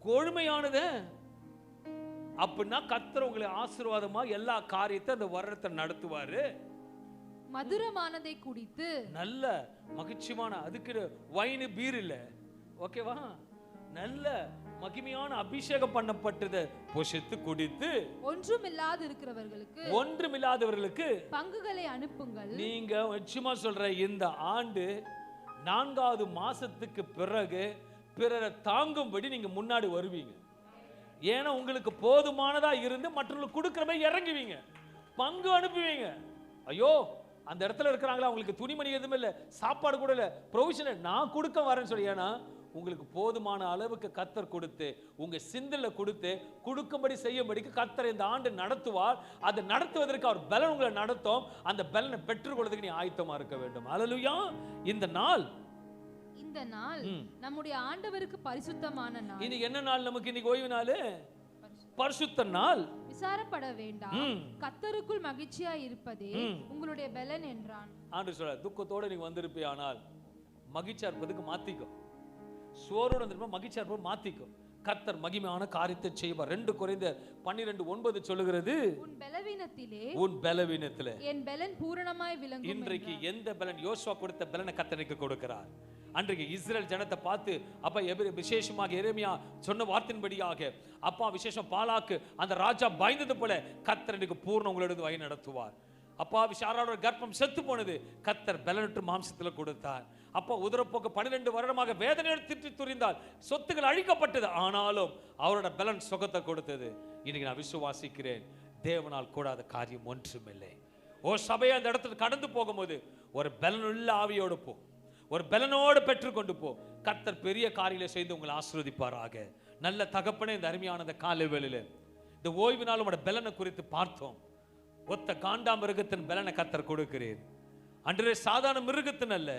கொழுமையானது அப்படின்னா கர்த்தர் உங்களை ஆசீர்வாதமா எல்லா காரியத்தை அந்த வருடத்தை நடத்துவாரு. மதுரமானதை குடித்து, நல்ல மகிழ்ச்சியான, அதுக்கு வைன் பீர் இல்ல, ஓகேவா, நல்ல மகிமையான அபிஷேகம் பண்ணப்பட்டது புசித்து குடித்து ஒன்றுமில்லாதவர்களுக்கு பங்குகளை அனுப்புங்கள். நீங்க நிச்சயமா சொல்ற, இந்த ஆண்டு 4வது மாசத்துக்கு பிறகு பிறரை தாங்கும்படி நீங்க முன்னாடி வருவீங்க. ஏன்னா உங்களுக்கு போதுமானதா இருந்து மற்றவங்களுக்கு கொடுக்கிற மாதிரி இறங்குவீங்க, பங்கு அனுப்புவீங்க. ஐயோ அந்த இடத்துல இருக்கிறாங்களா, அவங்களுக்கு துணிமணி எதுவுமே இல்லை, சாப்பாடு கூட இல்லை, ப்ரொவிஷன் நான் கொடுக்க வரேன்னு சொல்லி, ஏன்னா உங்களுக்கு போதுமான அளவுக்கு கர்த்தர் கொடுத்து உங்க சிந்தல கொடுத்து கொடுக்கும்படி செய்யும்படிக்கு கர்த்தர் இந்த ஆண்டு நடத்துவார். அதை நடத்துவதற்கு அவர் பலன் உங்களை நடத்தும். அந்த பலனை பெற்றுக்கொள்வதற்கு நீ ஆயத்தமா இருக்க வேண்டும். அல்லேலூயா. இந்த நாள் நம்முடைய ஆண்டவருக்கு பரிசுத்தமான நாள். இது என்ன நாள்? நமக்கு இன்னைக்கு ஓய்வு நாள், பரிசுத்த நாள். விசாரப்பட வேண்டாம், கர்த்தருக்குள் மகிழ்ச்சியா இருப்பதே உங்களுடைய பலன் என்றான். ஆண்டு சொல்ற, துக்கத்தோட நீங்க வந்திருப்பே, ஆனால் மகிழ்ச்சியா இருப்பதுக்கு மாத்திக்கோ. சோரோட வந்திருப்ப மகிழ்ச்சியா இருப்பது மாத்திக்கோ. கர்த்தர் மகிமையான காரியத்தை செய்வார். 2 கொரிந்தியர் 12:9 சொல்லுகிறது, உன் பலவீனத்திலே என் பலன் பூரணமாய் விளங்கும். இன்றைக்கு எந்த பலன்? யோசுவா கொடுத்த பலனை கர்த்தருக்கு கொடுக்கிறார். அன்றைக்கு இஸ்ரேல் ஜனத்தை பார்த்து அப்பா விசேஷமாக எரேமியா சொன்ன வார்த்தையின்படியாக அப்பா விசேஷம் பாலாக்கு அந்த ராஜா பயந்தது போல கர்த்தர் இன்றைக்கு பூர்ண உங்களோட வழி நடத்துவார். அப்பா விசாரோட கர்ப்பம் செத்து போனது, கர்த்தர் பலனற்ற மாம்சத்தில் கொடுத்தார். அப்பா உதரப்போக்கு 12 வருடமாக வேதனை திட்டி துரிந்தால், சொத்துக்கள் அழிக்கப்பட்டது, ஆனாலும் அவரோட பலன் சுகத்தை கொடுத்தது. இன்னைக்கு நான் விசுவாசிக்கிறேன், தேவனால் கூடாத காரியம் ஒன்றுமில்லை. ஓ சபையை அந்த இடத்துல கடந்து போகும்போது ஒரு பலனுள்ள ஆவியோடு போ, ஒரு பலனோடு பெற்றுக்கொண்டு போ. கர்த்தர் பெரிய காரியங்களை செய்து உங்களை ஆசீர்வதிப்பாராக. நல்ல தகப்பனே, இந்த அருமையான இந்த காலை வேளையில இந்த ஓய்வு நாள் உங்களோட பலனை குறித்து பார்த்தோம். ஒத்த காண்டா மிருகத்தின் பலனை கர்த்தர் கொடுக்கிறீர். அன்றே சாதாரண மிருகத்தின் அல்ல,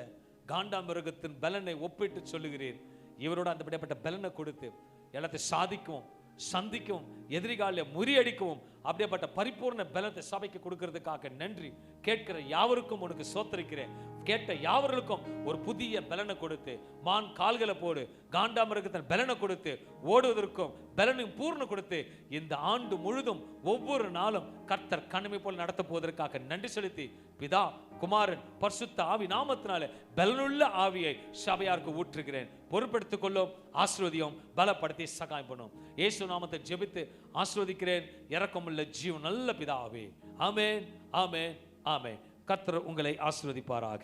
காண்டா மிருகத்தின் பலனை ஒப்பிட்டு சொல்லுகிறீர். இவரோட அந்த பலனை கொடுத்து எல்லாத்தையும் சாதிக்கவும் சந்திக்கவும் எதிரிகால முறியடிக்கவும் அப்படிப்பட்ட பரிபூர்ண பலத்தை சபைக்கு கொடுக்கிறதுக்காக நன்றி. கேட்கிற யாவருக்கும் உனக்கு சோத்தரிக்கிறேன். கேட்ட யாவருக்கும் ஒரு புதிய பலனை கொடுத்து, மான் கால்களை போடு காண்டாமிருகத்தின் பலனை கொடுத்து ஓடுவதற்கும் பலனையும் பூர்ண கொடுத்து இந்த ஆண்டு முழுதும் ஒவ்வொரு நாளும் கர்த்தர் கண்மை போல் நடத்த போவதற்காக நன்றி செலுத்தி, பிதா குமாரன் பரிசுத்த ஆவி நாமத்தினால பலனுள்ள ஆவியை சபையாருக்கு ஊற்றுகிறேன். பொறுப்படுத்திக் கொள்ளும், ஆசீர்வதியும், பலப்படுத்தி சகாயம் பண்ணும். இயேசு நாமத்தை ஜெபித்து ஆசீர்வதிக்கிறேன். இரக்கமுள்ள ஜீவன் நல்ல பிதாவே. ஆமென், ஆமென், ஆமென். கர்த்தர் உங்களை ஆசீர்வதிப்பாராக.